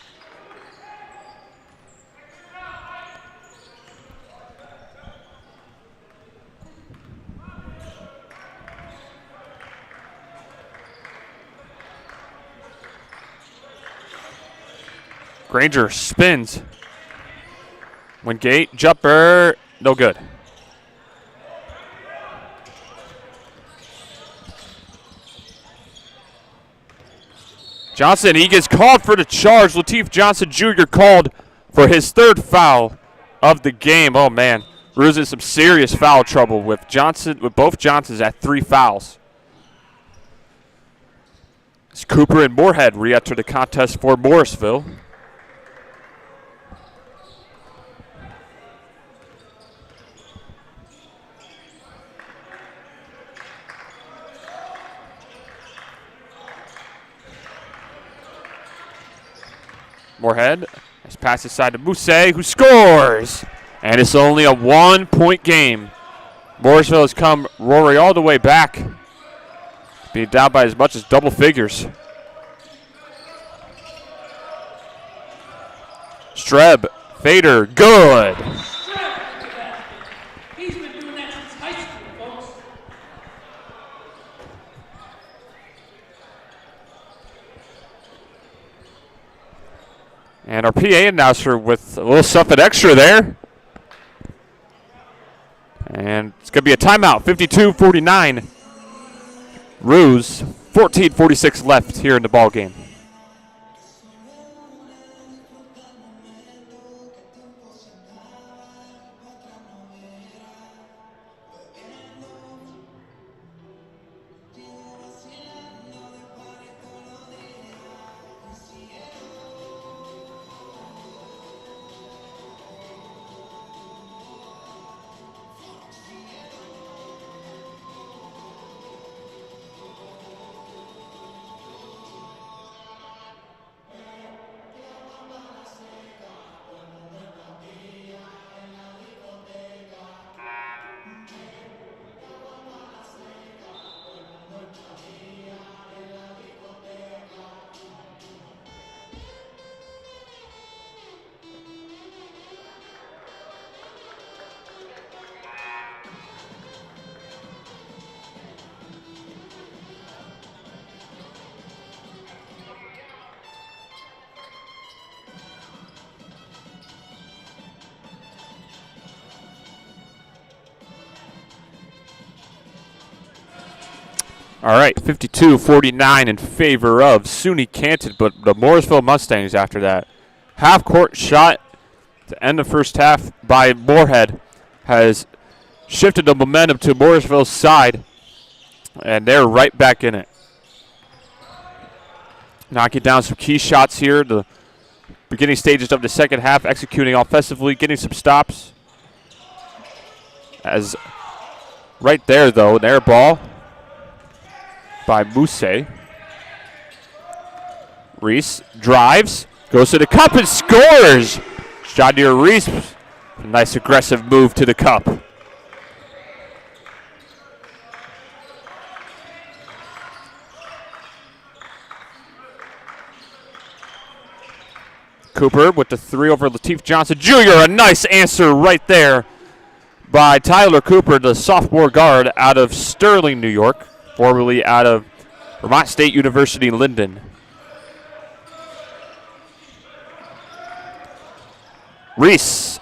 Granger spins. Wingate, jumper, no good. Johnson, he gets called for the charge. Lateef Johnson Jr. called for his third foul of the game. Oh man, Ruse in some serious foul trouble with both Johnsons at 3 fouls. As Cooper and Moorhead re-enter the contest for Morrisville. Moorhead, nice pass aside to Mousse, who scores! And it's only a 1-point game. Morrisville has come roaring all the way back, being down by as much as double figures. Streb, fader, good! He's been doing that since high school, folks. And our PA announcer with a little something extra there. And it's going to be a timeout, 52-49. Ruse, 14:46 left here in the ball game. All right, 52-49 in favor of SUNY Canton, but the Morrisville Mustangs after that. Half-court shot to end the first half by Moorhead has shifted the momentum to Morrisville's side, and they're right back in it. Knocking down some key shots here, the beginning stages of the second half, executing offensively, getting some stops. As right there, though, an air ball by Mousse. Reese drives, goes to the cup and scores! Jadier Reese, a nice aggressive move to the cup. Cooper with the 3 over Lateef Johnson Jr. A nice answer right there by Tyler Cooper, the sophomore guard out of Sterling, New York, formerly out of Vermont State University, Linden. Reese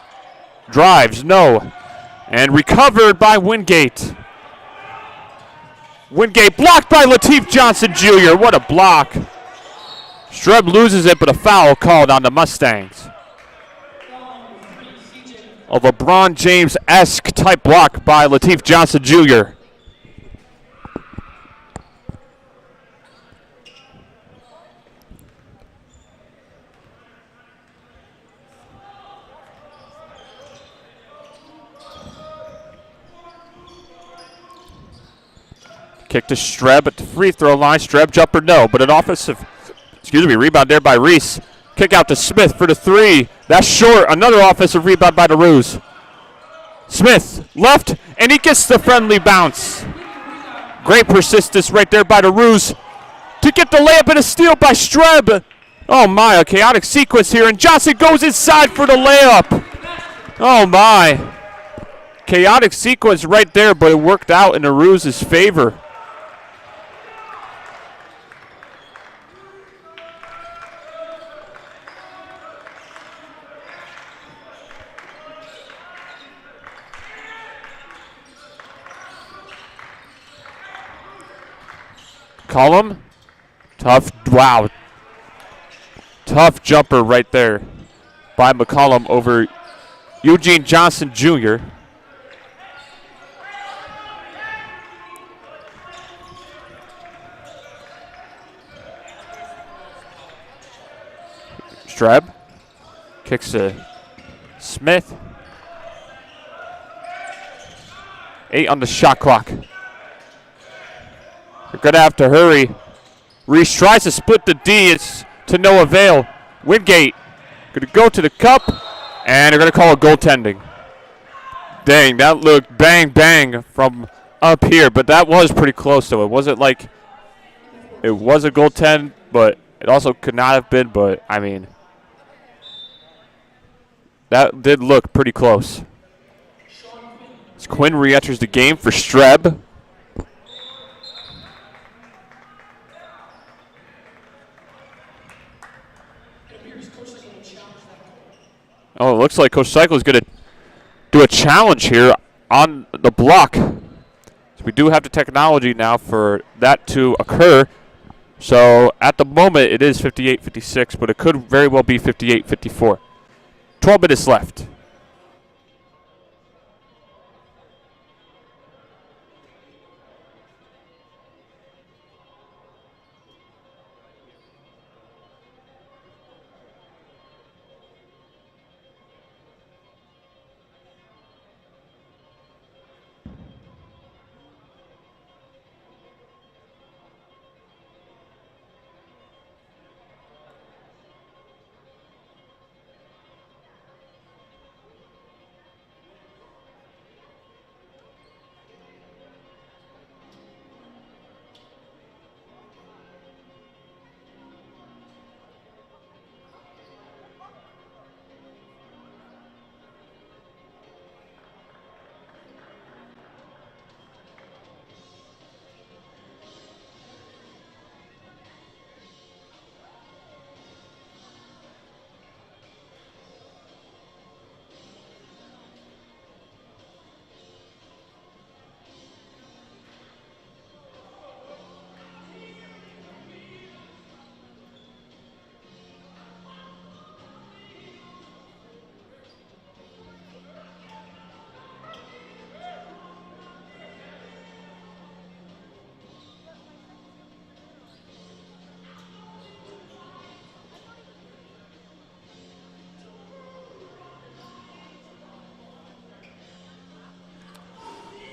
drives, no, and recovered by Wingate. Wingate blocked by Lateef Johnson Jr. What a block. Streb loses it, but a foul called on the Mustangs. A LeBron James-esque type block by Lateef Johnson Jr. Kick to Streb at the free throw line. Streb jumper, no, but an offensive, rebound there by Reese. Kick out to Smith for the three. That's short. Another offensive rebound by the Roos. Smith left, and he gets the friendly bounce. Great persistence right there by the Roos to get the layup and a steal by Streb. Oh my, a chaotic sequence here, and Johnson goes inside for the layup. Oh my. Chaotic sequence right there, but it worked out in the Roos' favor. Cullum, tough, wow. Tough jumper right there by McCollum over Eugene Johnson Jr. Streb kicks to Smith. 8 on the shot clock. They're going to have to hurry. Reese tries to split the D. It's to no avail. Wingate going to go to the cup, and they're going to call it goaltending. Dang, that looked bang, bang from up here, but that was pretty close, though. It wasn't like it was a goaltend, but it also could not have been, but, I mean, that did look pretty close. As Quinn re-enters the game for Streb. Oh, it looks like Coach Cycle is going to do a challenge here on the block. So we do have the technology now for that to occur. So at the moment it is 58-56, but it could very well be 58-54. 12 minutes left.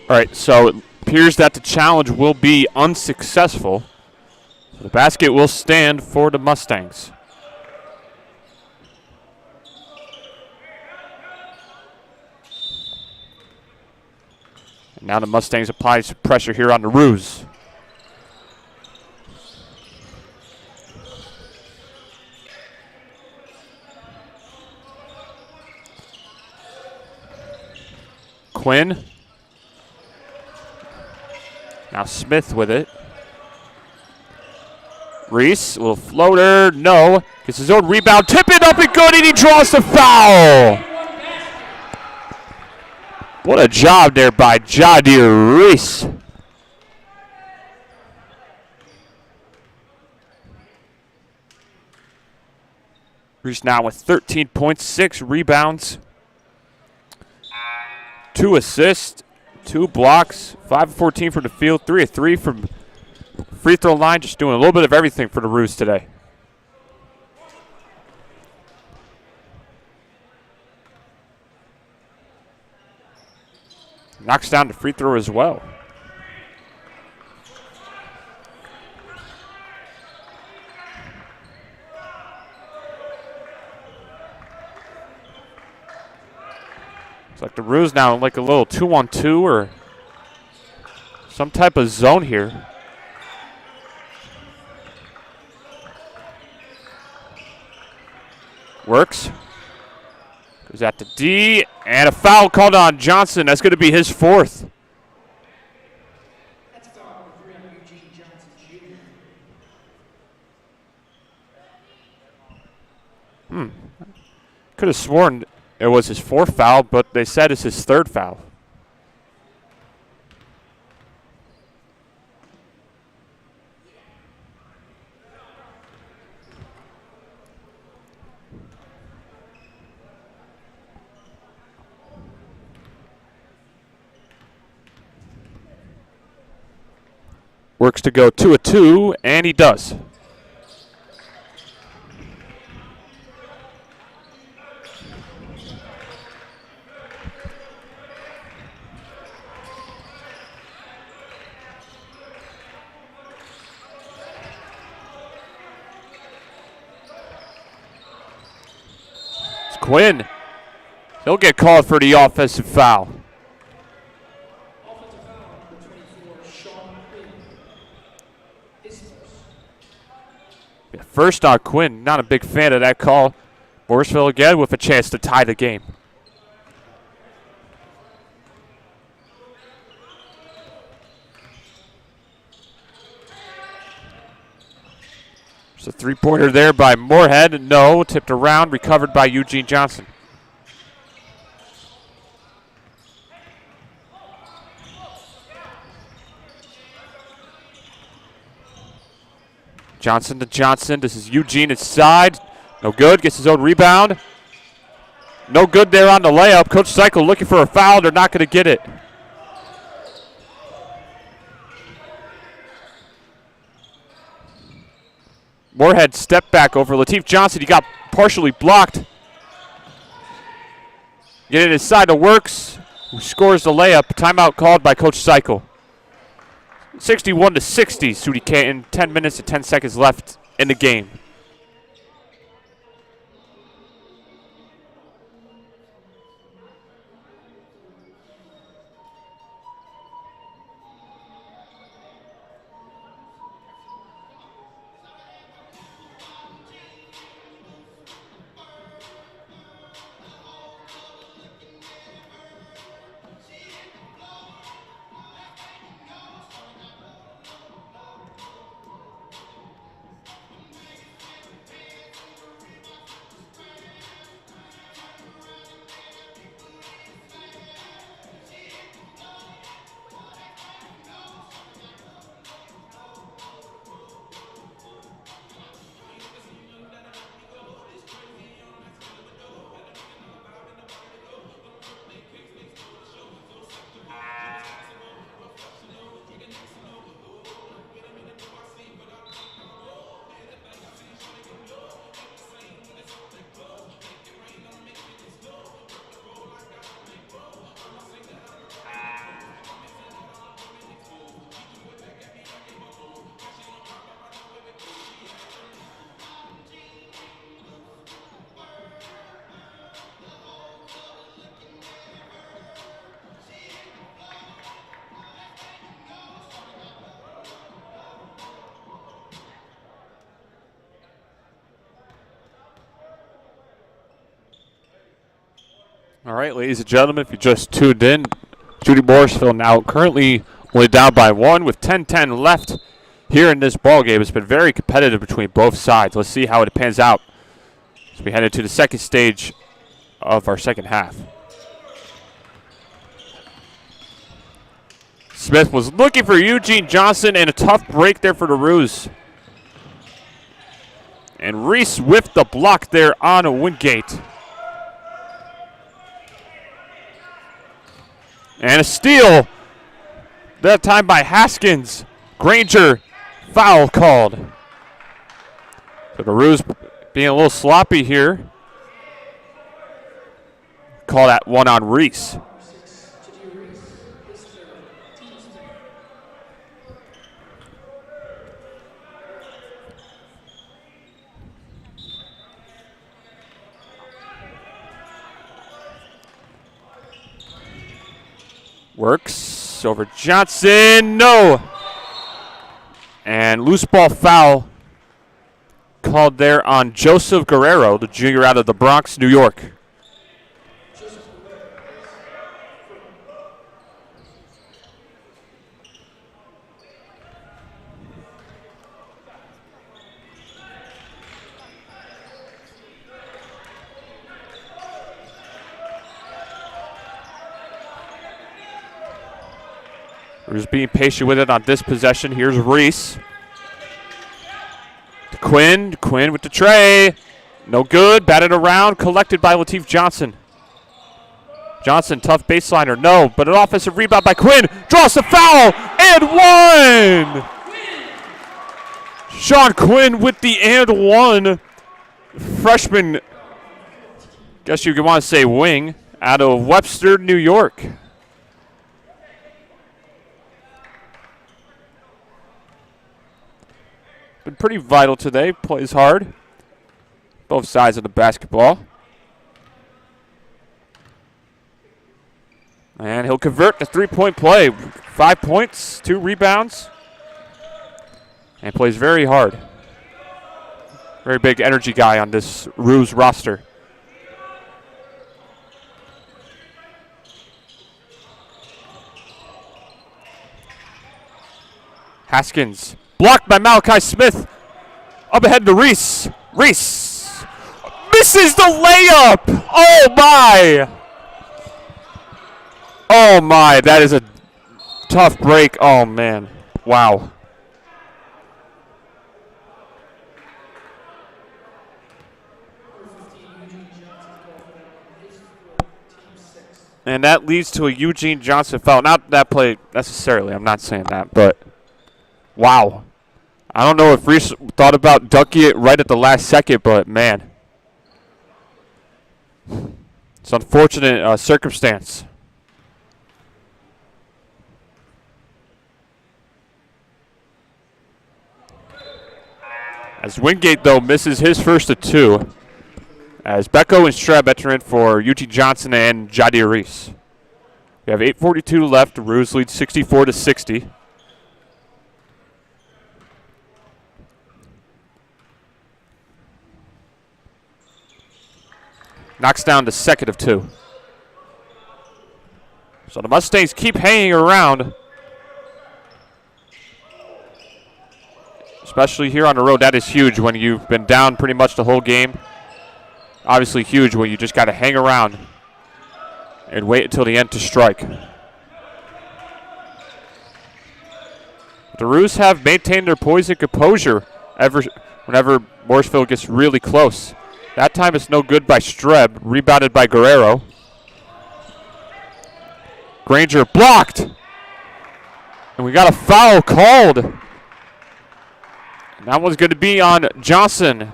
All right, so it appears that the challenge will be unsuccessful. So the basket will stand for the Mustangs. And now the Mustangs apply some pressure here on the Roos. Quinn. Now Smith with it. Reese, little floater, no. Gets his own rebound, tip it up and good, and he draws the foul. What a job there by Jadir Reese. Reese now with 13 points, 6 rebounds, 2 assists, 2 blocks, 5 of 14 from the field, 3 of 3 from free throw line, just doing a little bit of everything for the Roos today. Knocks down the free throw as well. It's like the Roos now in like a little 2-on-2 or some type of zone here. Works. Goes out to D, and a foul called on Johnson. That's going to be his fourth. That's foul number 3 on Eugene Johnson Jr. Could have sworn it was his fourth foul, but they said it's his third foul. Works to go 2-2, and he does. It's Quinn. He'll get called for the offensive foul. Offensive foul number 24, Sean Quinn. His first. Yeah, first on Quinn. Not a big fan of that call. Morrisville again with a chance to tie the game. There's a three-pointer there by Moorhead. No, tipped around, recovered by Eugene Johnson. Johnson to Johnson. This is Eugene inside. No good. Gets his own rebound. No good there on the layup. Coach Cycle looking for a foul. They're not going to get it. Moorhead stepped back over Lateef Johnson. He got partially blocked. Get it inside to Works, who scores the layup. Timeout called by Coach Cycle. 61-60, SUNY Canton. 10 minutes and 10 seconds left in the game. All right, ladies and gentlemen, if you just tuned in, SUNY Morrisville now currently only down by 1 with 10-10 left here in this ball game. It's been very competitive between both sides. Let's see how it pans out as we head into the second stage of our second half. Smith was looking for Eugene Johnson, and a tough break there for the Roos. And Reese with the block there on Wingate. And a steal, that time by Haskins. Granger, foul called. So the Roos being a little sloppy here. Call that one on Reese. Works over Johnson. No. And loose ball foul called there on Joseph Guerrero, the junior out of the Bronx, New York. We're just being patient with it on this possession. Here's Reese. To Quinn. Quinn with the tray. No good. Batted around. Collected by Lateef Johnson. Johnson, tough baseliner. No, but an offensive rebound by Quinn. Draws the foul. And one. Sean Quinn with the and one. Freshman, guess you could want to say wing, out of Webster, New York. Been pretty vital today. Plays hard. Both sides of the basketball. And he'll convert the three-point play. 5 points, 2 rebounds. And plays very hard. Very big energy guy on this Ruse roster. Haskins. Blocked by Malachi Smith. Up ahead to Reese. Reese misses the layup. Oh, my. Oh, my. That is a tough break. Oh, man. Wow. And that leads to a Eugene Johnson foul. Not that play necessarily. I'm not saying that, but wow. I don't know if Reese thought about dunking it right at the last second, but man. It's an unfortunate circumstance. As Wingate, though, misses his first of 2. As Becco and Streb enter in for Eugene Johnson and Jadir Reese. We have 8:42 left. Ruse leads 64-60. Knocks down to second of 2. So the Mustangs keep hanging around. Especially here on the road. That is huge when you've been down pretty much the whole game. Obviously huge when you just got to hang around and wait until the end to strike. The Roos have maintained their poise and composure whenever Morrisville gets really close. That time it's no good by Streb, rebounded by Guerrero. Granger blocked. And we got a foul called. And that one's going to be on Johnson.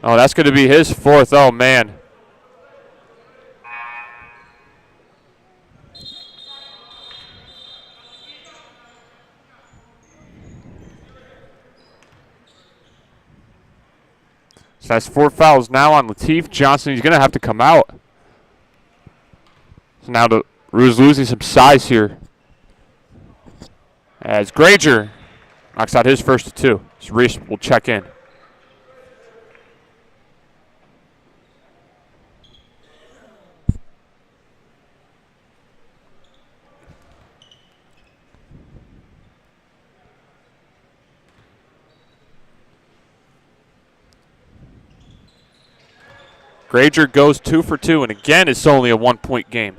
Oh, that's going to be his 4th. Oh, man. So that's 4 fouls now on Lateef Johnson. He's going to have to come out. So now the Ruse losing some size here. As Granger knocks out his first of 2. So Reese will check in. Granger goes 2 for 2, and again, it's only a 1-point game.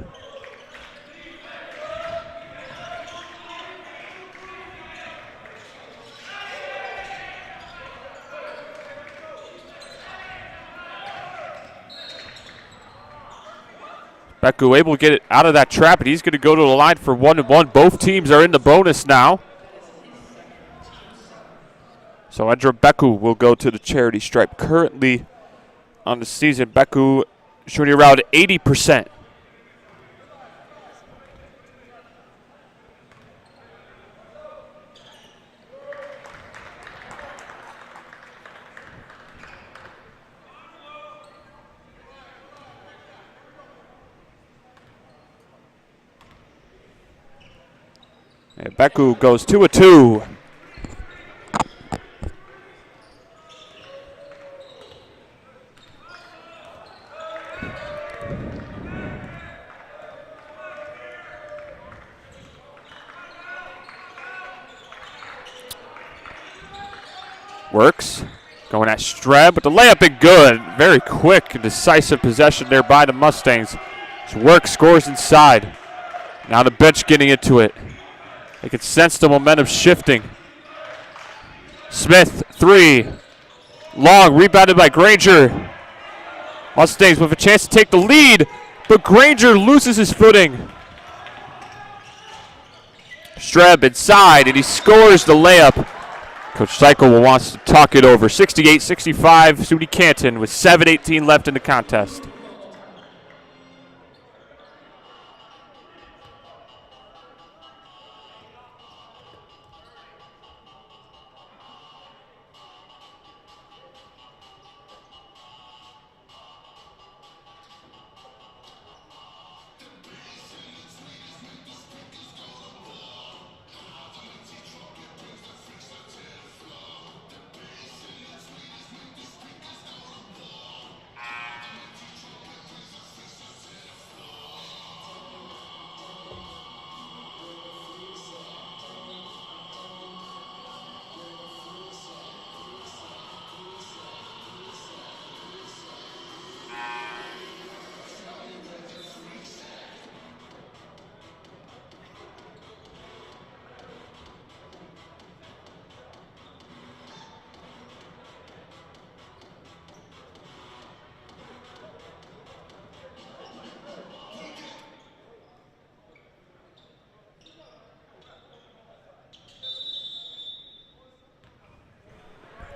Becku able to get it out of that trap, and he's going to go to the line for 1-1. Both teams are in the bonus now. So Andrew Becku will go to the charity stripe. Currently on the season, Becku shooting around 80%. And Beku goes 2 of 2. Works. Going at Streb, but the layup is good. Very quick and decisive possession there by the Mustangs. Work scores inside. Now the bench getting into it. They can sense the momentum shifting. Smith, 3. Long, rebounded by Granger. Mustangs with a chance to take the lead, but Granger loses his footing. Streb inside, and he scores the layup. Coach Seichel wants to talk it over. 68-65, SUNY Canton with 7:18 left in the contest.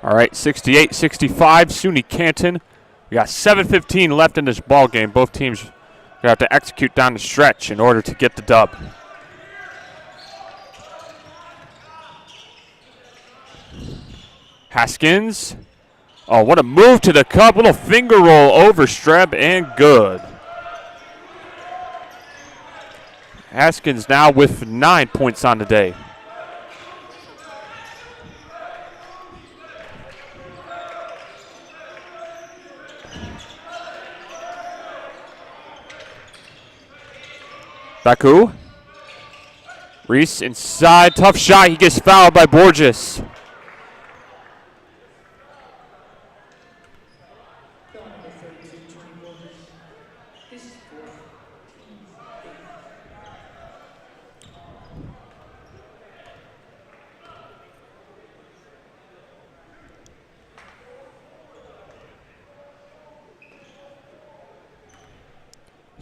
All right, 68-65, SUNY Canton. We got 7:15 left in this ball game. Both teams have to execute down the stretch in order to get the dub. Haskins. Oh, what a move to the cup. Little finger roll over Streb and good. Haskins now with 9 points on the day. Beku. Reese inside. Tough shot. He gets fouled by Borges.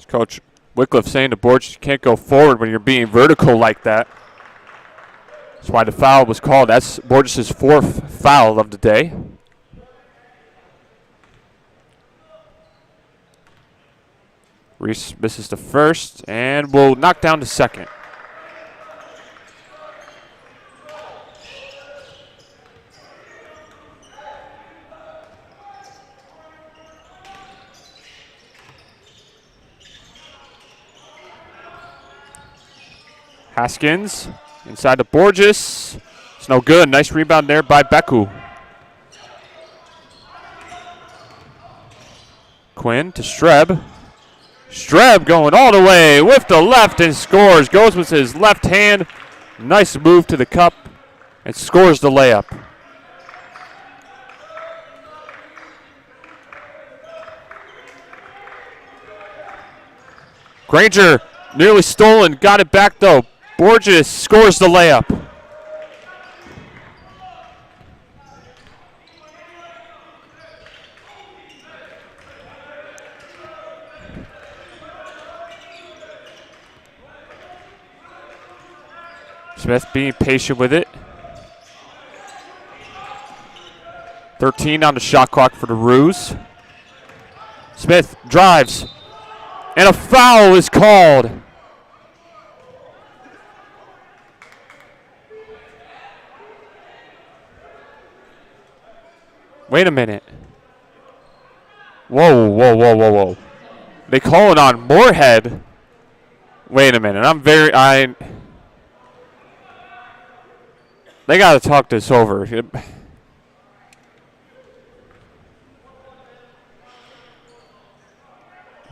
Coach Wycliffe saying to Borges, you can't go forward when you're being vertical like that. That's why the foul was called. That's Borges' 4th foul of the day. Reese misses the first and will knock down the second. Haskins inside to Borges. It's no good. Nice rebound there by Beku. Quinn to Streb. Streb going all the way with the left and scores. Goes with his left hand. Nice move to the cup and scores the layup. Granger nearly stolen. Got it back though. Borges scores the layup. Smith being patient with it. 13 on the shot clock for the Roos. Smith drives. And a foul is called. Wait a minute. Whoa, whoa, whoa, whoa, whoa. They call it on Moorhead. Wait a minute. They got to talk this over.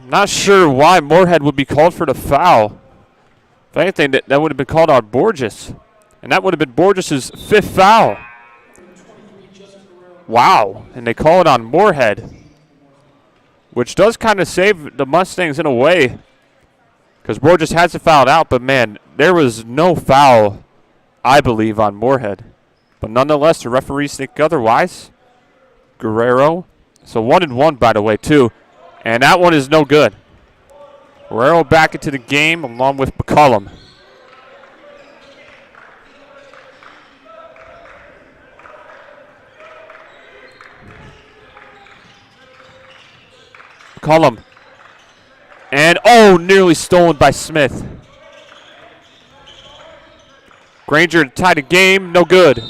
Not sure why Moorhead would be called for the foul. If anything, that would have been called on Borges. And that would have been Borges' 5th foul. Wow. And they call it on Moorhead, which does kind of save the Mustangs in a way, because Borges has it fouled out. But, man, there was no foul, I believe, on Moorhead. But nonetheless, the referees think otherwise. Guerrero. So 1-1, by the way, too. And that one is no good. Guerrero back into the game along with McCullum. McCullum. And, oh, nearly stolen by Smith. Granger to tie the game, no good.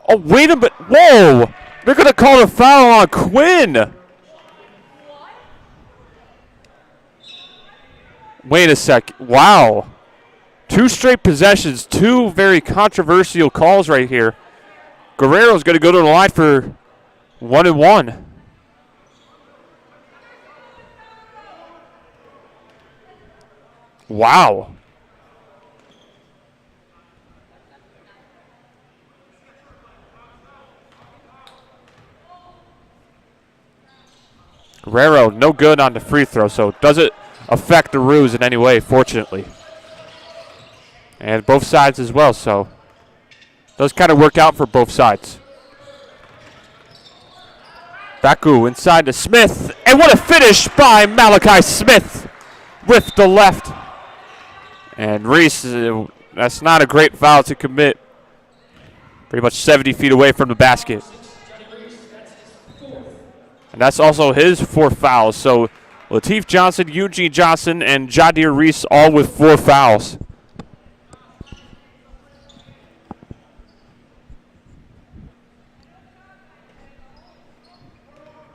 Oh, wait a minute. Whoa! They're going to call a foul on Quinn. Wait a sec. Wow. 2 straight possessions. 2 very controversial calls right here. Guerrero's going to go to the line for 1-1. Wow. Guerrero, no good on the free throw, so it doesn't affect the Roos in any way, fortunately. And both sides as well, so it does kind of work out for both sides. Baku inside to Smith, and what a finish by Malachi Smith with the left. And Reese, that's not a great foul to commit. Pretty much 70 feet away from the basket. And that's also his 4th foul. So Lateef Johnson, Eugene Johnson, and Jadir Reese all with 4 fouls.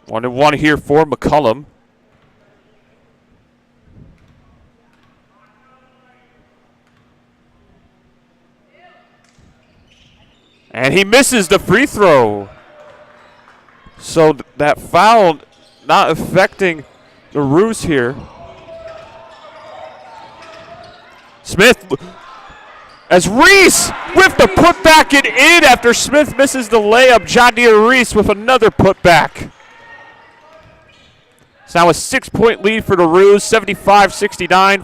One and one here for McCullum. And he misses the free throw. So that foul not affecting the Roos here. Smith, as Reese with the putback and in after Smith misses the layup. Jadir Reese with another putback. It's now a 6-point lead for the Roos, 75-69,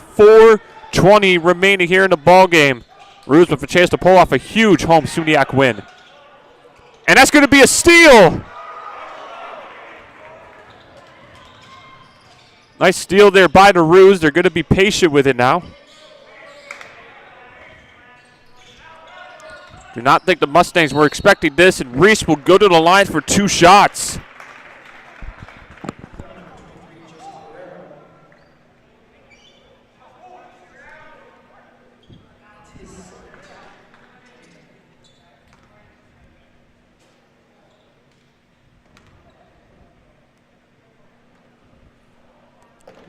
4:20 remaining here in the ball game. Roos with a chance to pull off a huge home SUNYAC win. And that's going to be a steal. Nice steal there by the Roos. They're going to be patient with it now. Do not think the Mustangs were expecting this, and Reese will go to the line for 2 shots.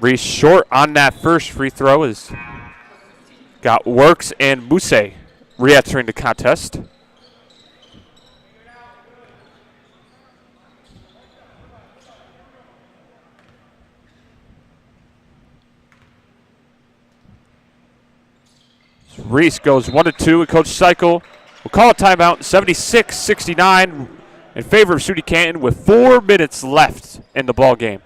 Reese short on that first free throw. Is got Works and Mousse re-entering the contest. So Reese goes 1-2, and Coach Cycle will call a timeout. 76-69 in favor of SUNY Canton with 4 minutes left in the ball game.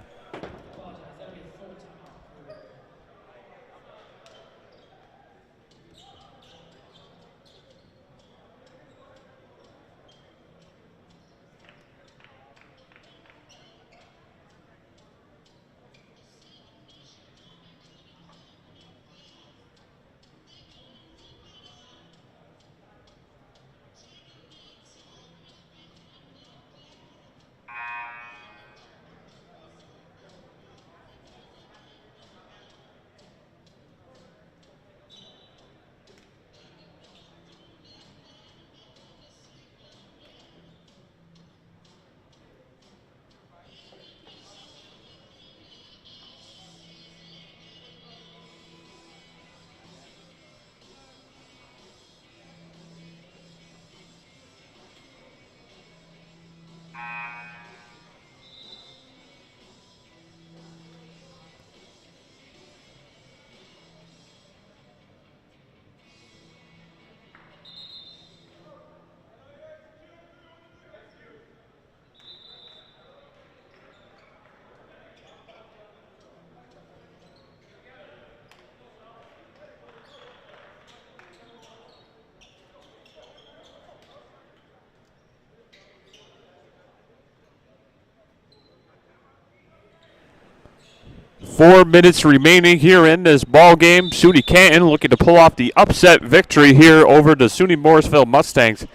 4 minutes remaining here in this ball game. SUNY Canton looking to pull off the upset victory here over the SUNY Morrisville Mustangs.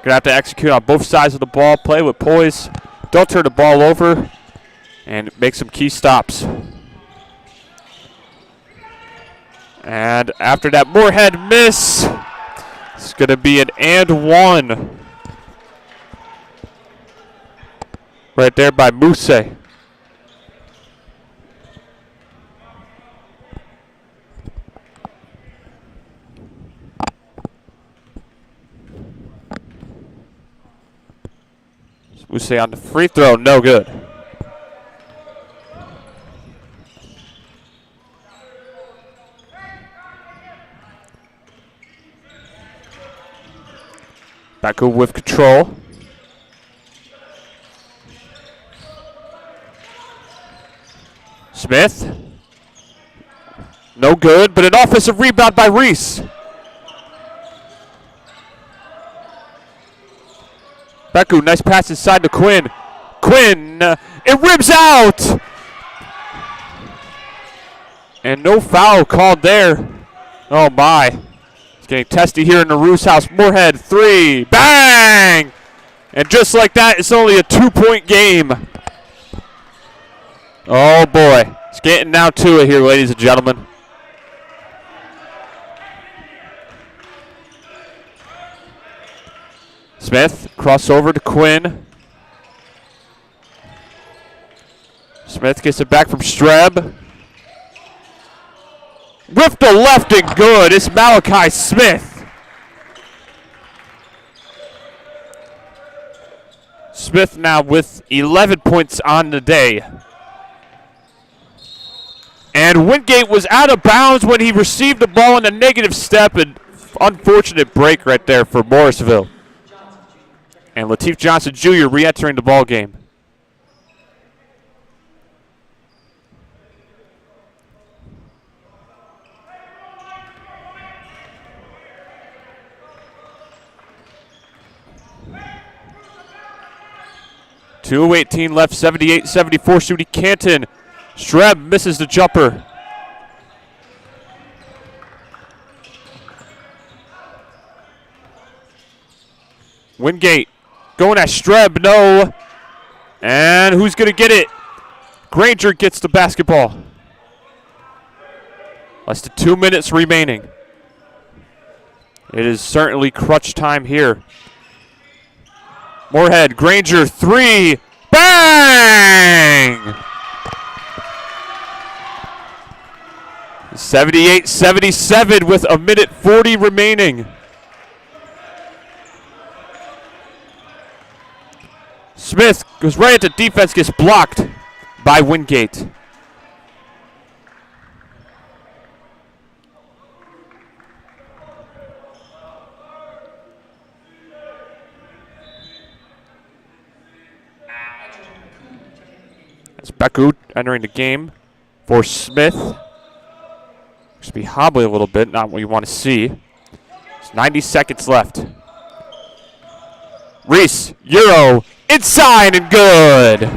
Going to have to execute on both sides of the ball, play with poise, don't turn the ball over, and make some key stops. And after that Moorhead miss, it's going to be an and one. Right there by Muse. Muse on the free throw, no good. Baku with control. Smith. No good, but an offensive rebound by Reese. Baku, nice pass inside to Quinn. Quinn, it rims out! And no foul called there. Oh my. It's getting testy here in the Roos house. Moorhead, three, bang! And just like that, it's only a 2-point game. Oh boy, it's getting down to it here, ladies and gentlemen. Smith, crossover to Quinn. Smith gets it back from Streb. With the left and good, it's Malachi Smith. Smith now with 11 points on the day. And Wingate was out of bounds when he received the ball in a negative step, and unfortunate break right there for Morrisville. And Lateef Johnson Jr. re-entering the ball game. .218 left, 78-74, SUNY Canton. Streb misses the jumper. Wingate going at Streb, no. And who's going to get it? Granger gets the basketball. Less than 2 minutes remaining. It is certainly crunch time here. Moorhead, Granger, three, bang! 78-77 with a minute 40 remaining. Smith goes right at the defense, gets blocked by Wingate. That's Beku entering the game for Smith. Looks to be hobbling a little bit, not what you want to see. There's 90 seconds left. Reese, Euro, inside and good.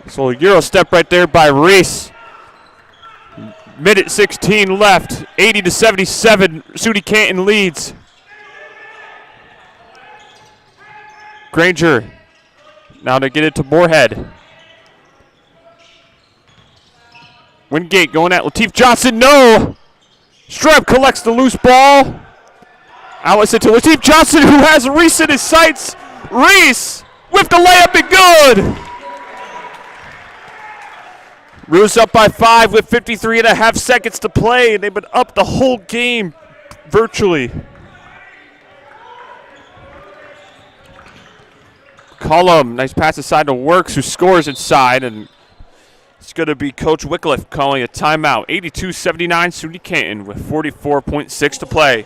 So Euro step right there by Reese. Minute 16 left, 80-77, SUNY Canton leads. Granger, now to get it to Moorhead. Wingate going at Lateef Johnson, no! Streb collects the loose ball. Outlets it to Lateef Johnson, who has Reese in his sights. Reese with the layup and good! Roos up by 5 with 53.5 seconds to play. They've been up the whole game, virtually. Cullum, nice pass inside to Works, who scores inside, and it's going to be Coach Wycliffe calling a timeout. 82-79 SUNY Canton with 44.6 to play.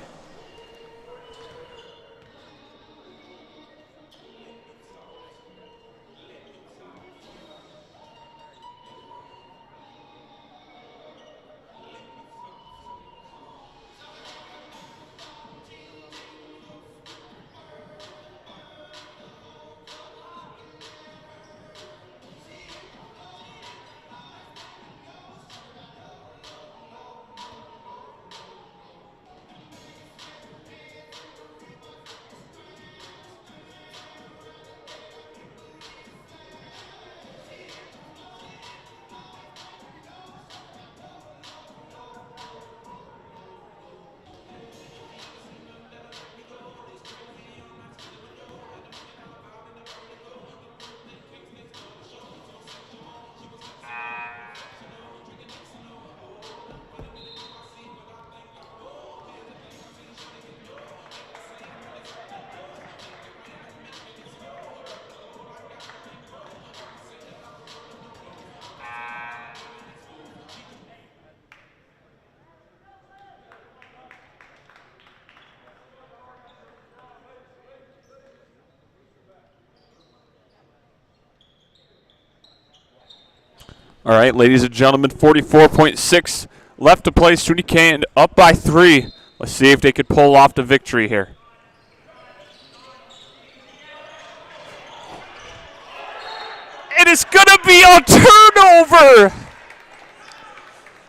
All right, ladies and gentlemen, 44.6 left to play. SUNY Canton up by 3. Let's see if they could pull off the victory here. It is going to be a turnover.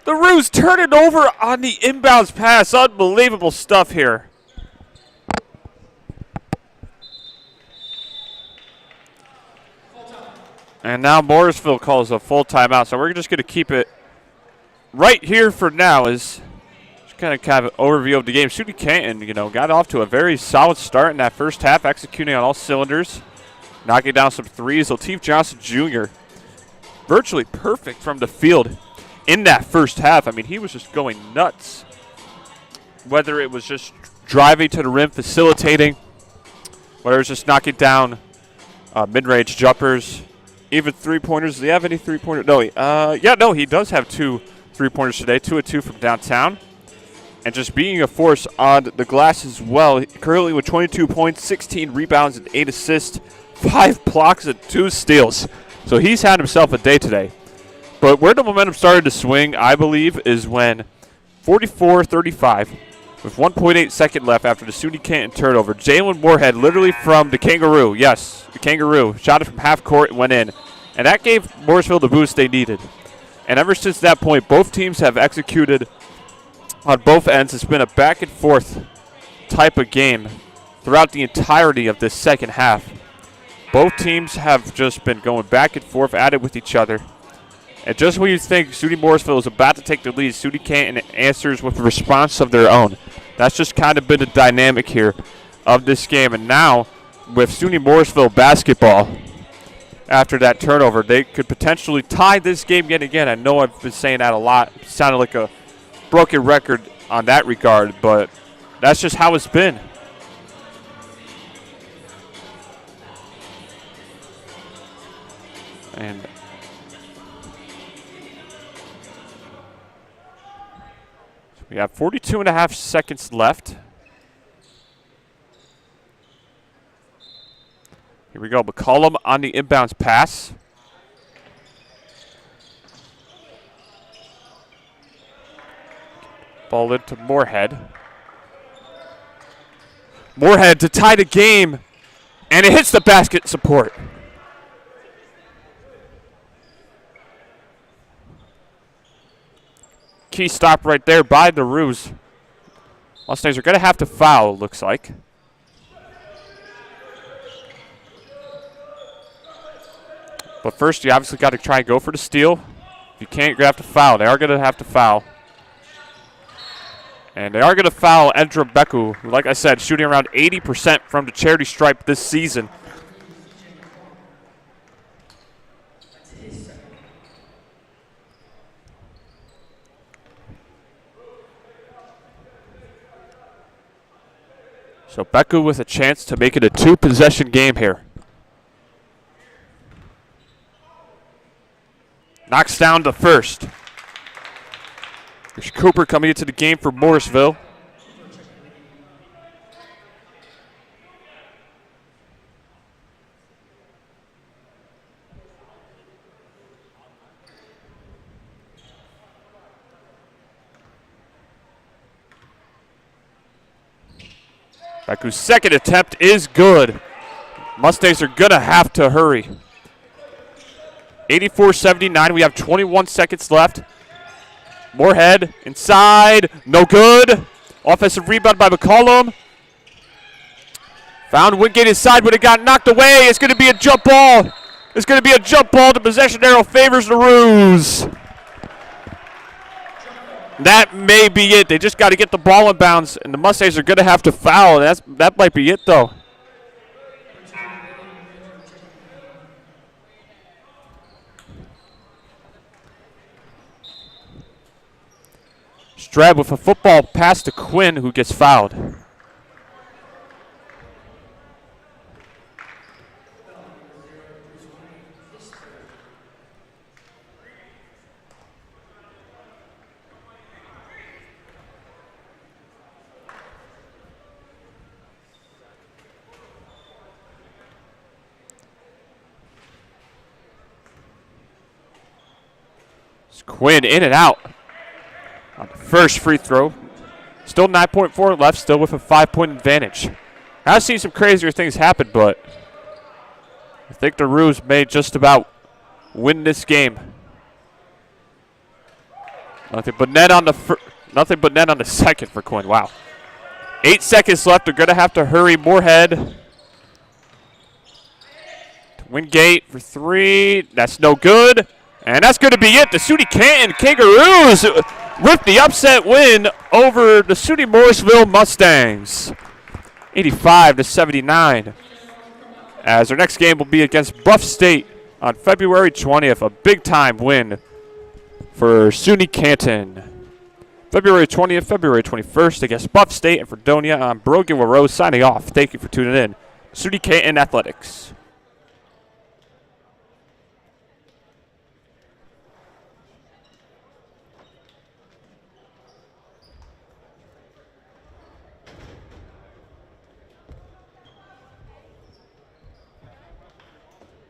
The Roos turn it over on the inbounds pass. Unbelievable stuff here. And now Morrisville calls a full timeout. So we're just going to keep it right here for now. Is just kind of an overview of the game. SUNY Canton, got off to a very solid start in that first half, executing on all cylinders, knocking down some threes. Lateef Johnson Jr. virtually perfect from the field in that first half. I mean, he was just going nuts. Whether it was just driving to the rim, facilitating, whether it was just knocking down mid-range jumpers, even three-pointers. Does he have any three-pointers? No, he does have 2 three-pointers today, 2 of 2 from downtown. And just being a force on the glass as well. Currently with 22 points, 16 rebounds, and 8 assists, 5 blocks, and 2 steals. So he's had himself a day today. But where the momentum started to swing, I believe, is when 44-35, with 1.8 seconds left after the SUNY Canton turnover, Jalen Moorhead, literally from the Kangaroo, yes, the Kangaroo, shot it from half court and went in. And that gave Morrisville the boost they needed. And ever since that point, both teams have executed on both ends. It's been a back-and-forth type of game throughout the entirety of this second half. Both teams have just been going back and forth at it with each other. And just when you think SUNY Morrisville is about to take the lead, SUNY Canton answers with a response of their own. That's just kind of been the dynamic here of this game. And now, with SUNY Morrisville basketball, after that turnover, they could potentially tie this game yet again. I know I've been saying that a lot. It sounded like a broken record on that regard, but that's just how it's been. And so we have 42.5 seconds left. Here we go. McCollum on the inbounds pass. Ball into Moorhead. Moorhead to tie the game, and it hits the basket support. Key stop right there by the Roos. Mustangs are going to have to foul, looks like. But first, you obviously got to try and go for the steal. If you can't, you're going to have to foul. They are going to have to foul. And they are going to foul Endra Beku, who, like I said, shooting around 80% from the charity stripe this season. So Beku with a chance to make it a 2-possession game here. Knocks down the first. There's Cooper coming into the game for Morrisville. Beku's second attempt is good. Mustangs are going to have to hurry. 84-79. We have 21 seconds left. Moorhead inside. No good. Offensive rebound by McCollum. Found Wingate inside, but it got knocked away. It's going to be a jump ball. It's going to be a jump ball. The possession arrow favors the Roos. That may be it. They just got to get the ball in bounds, and the Mustangs are going to have to foul. That might be it, though. Strad with a football pass to Quinn, who gets fouled. It's Quinn in and out on the first free throw. Still 9.4 left, still with a 5-point advantage. I've seen some crazier things happen, but I think the Roos may just about win this game. Nothing but net on the second for Quinn. Wow. 8 seconds left. They're going to have to hurry. Moorhead. Wingate for 3. That's no good. And that's going to be it. The SUNY Canton Kangaroos with the upset win over the SUNY Morrisville Mustangs. 85-79. As our next game will be against Buff State on February 20th. A big-time win for SUNY Canton. February 20th, February 21st against Buff State and Fredonia. I'm Brogan Rose signing off. Thank you for tuning in. SUNY Canton Athletics.